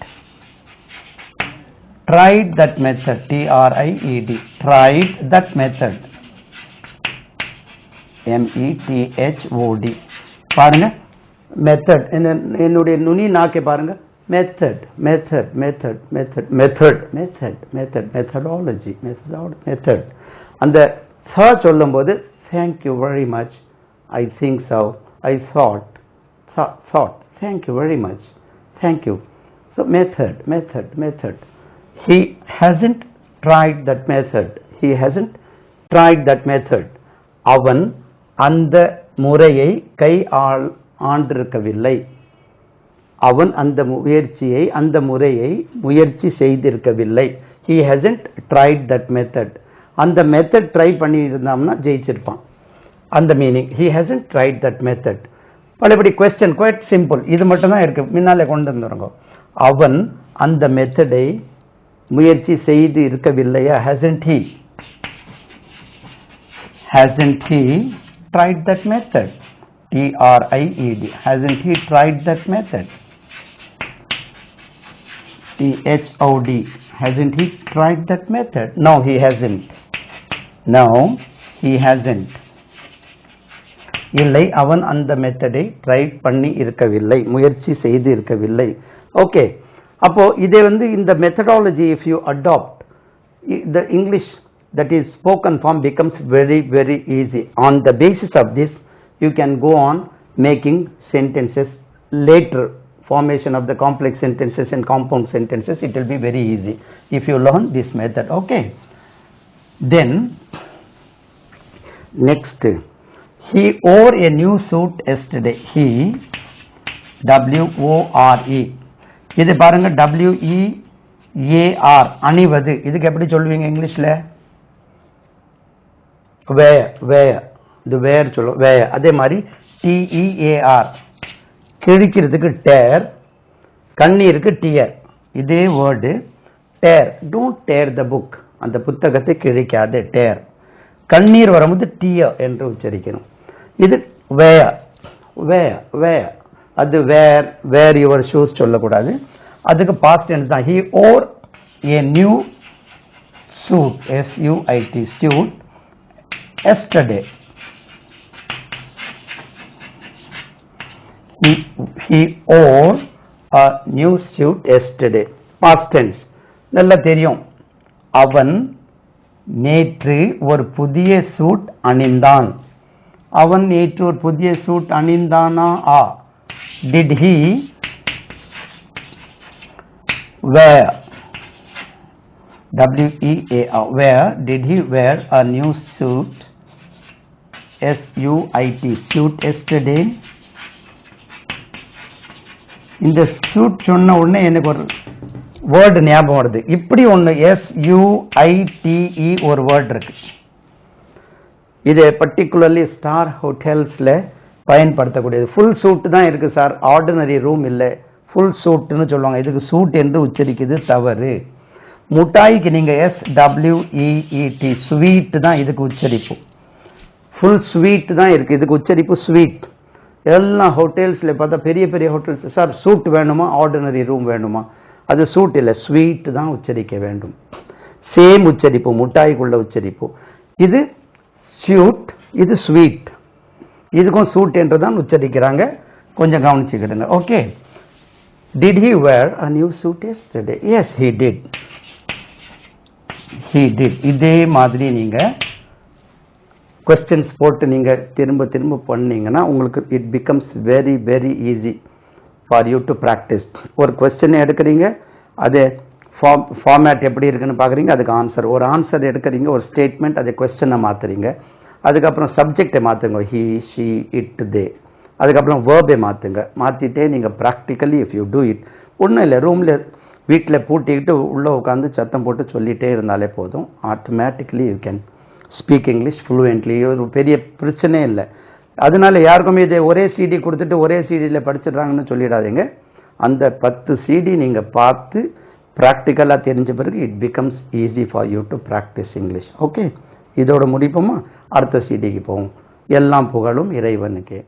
tried that method. TRIED. tried that method. METHOD. பாருங்க, மெத்தட். என்னுடைய நுனி நாக்கை பாருங்க. Method, methodology, method. அந்த சொல்லும் போது thank you very much, I think so, I thought, thank you very much, thank you. so method. he hasn't tried that method. அவன் அந்த முறையை ஆண்டிருக்கவில்லை. அவன் அந்த முறையை முயற்சி செய்திருக்கவில்லை. he hasn't tried that method. அந்த மெத்தட் ட்ரை பண்ணி இருந்தாம்னா ஜெயிச்சிருப்பான். அந்த meaning, he hasn't tried that method. பலபடி கொஸ்டின் குவைட் சிம்பிள். இது மட்டும் தான் இருக்கு, முன்னாலே கொண்டு வந்துருங்க. அவன் அந்த மெத்தடை முயற்சி செய்து இருக்கவில்லையா? hasn't he tried that method? TRIED. hasn't he tried that method? THOD. hasn't he tried that method? no he hasn't. இல்லை, அவன் அந்த மெத்தடை ட்ரை பண்ணி இருக்கவில்லை, முயற்சி செய்து இருக்கவில்லை. ஓகே, அப்போ இதை இந்த methodology if you adopt, the English that is spoken form becomes very, very easy. on the basis of this you can go on making sentences later. formation of the complex sentences and compound sentences, it will be very easy if you learn this method. okay, then next, he wore a new suit yesterday. he WORE. இது பாருங்க, WEAR, அணிவது. இதுக்கு எப்படி சொல்லுவீங்க இங்கிலீஷ்ல? wear. இது wear சொல்லுவோம், wear. அதே மாதிரி TEAR, கிழிக்கிறதுக்கு tear, கண்ணீருக்கு tear. இதே word tear. don't tear the book. அந்த புத்தகத்தை கிழிக்காதே, tear. கண்ணீர் வரும்போது tear என்று உச்சரிக்கணும். இது wear, wear, wear. அது wear your shoes சொல்லக்கூடாது. அதுக்கு past tense தான். He wore a new suit, S-U-I-T, suit, yesterday. He wore a new suit yesterday. Past tense. நல்லா தெரியும். அவன் நேற்று ஒரு புதிய சூட் அணிந்தான். அவன் நேற்று ஒரு புதிய suit அணிந்தானா? Did he wear, W-E-A-R, wear, did he wear a new suit, S-U-I-T, suit yesterday? இந்த சூட் சொன்ன உடனே எனக்கு ஒரு வேர்டு ஞாபகம் வருது. இப்படி ஒன்று SUITE ஒரு வேர்டு இருக்கு. இது பர்டிகுலர்லி ஸ்டார் ஹோட்டல்ஸில் பயன்படுத்தக்கூடியது. ஃபுல் சூட் தான் இருக்கு சார், ஆர்டினரி ரூம் இல்லை, ஃபுல் சூட்னு சொல்லுவாங்க. இதுக்கு சூட் என்று உச்சரிக்குது தவறு. முட்டாய்க்கு நீங்கள் SWEET, ஸ்வீட் தான் இதுக்கு உச்சரிப்பு. ஃபுல் ஸ்வீட் தான் இருக்கு, இதுக்கு உச்சரிப்பு ஸ்வீட். எல்லா ஹோட்டல்ஸில் பார்த்தா பெரிய பெரிய ஹோட்டல்ஸ், சார் சூட் வேணுமா ஆர்டினரி ரூம் வேணுமா, அது சூட் இல்லை, ஸ்வீட் தான் உச்சரிக்க வேண்டும். சேம் உச்சரிப்பு, முட்டாய்க்குள்ள உச்சரிப்பு. இது ஸ்வீட், இது ஸ்வீட். இதுக்கும் சூட் என்று தான் உச்சரிக்கிறாங்க, கொஞ்சம் கவனிச்சுக்கிடுங்க. Okay. Did he wear a new suit yesterday? Yes, he did. He did. இதே மாதிரி நீங்க questions போட்டு நீங்க திரும்ப திரும்ப பண்ணீங்கன்னா உங்களுக்கு it becomes very very easy for you to practice. ஒரு question எடுக்கிறீங்க, அது ஃபார்மேட் எப்படி இருக்குன்னு பார்க்குறீங்க, அதுக்கு ஆன்சர். ஒரு ஆன்சர் எடுக்கிறீங்க, ஒரு ஸ்டேட்மெண்ட், அதை கொஸ்டினை மாற்றுறீங்க. அதுக்கப்புறம் சப்ஜெக்டை மாற்றுங்க, ஹி ஷி இட் தே. அதுக்கப்புறம் வேர்பை மாற்றுங்க. மாற்றிட்டே நீங்கள் practically if you do it, ஒன்றும் இல்லை, ரூமில் வீட்டில் பூட்டிக்கிட்டு உள்ளே உட்காந்து சத்தம் போட்டு சொல்லிகிட்டே இருந்தாலே போதும், automatically you can speak English fluently. ஒரு பெரிய பிரச்சனையே இல்லை. அதனால யாருக்குமே இதை ஒரே சிடி கொடுத்துட்டு ஒரே சிடியில் படிச்சிடுறாங்கன்னு சொல்லிடாதீங்க. அந்த 10 சிடி நீங்கள் பார்த்து ப்ராக்டிக்கலாக தெரிஞ்ச பிறகு it becomes easy for you to practice English. Okay, இதோட முடிப்போமா? அடுத்த சிடிக்கு போவோம். எல்லாம் புகழும் இறைவனுக்கே.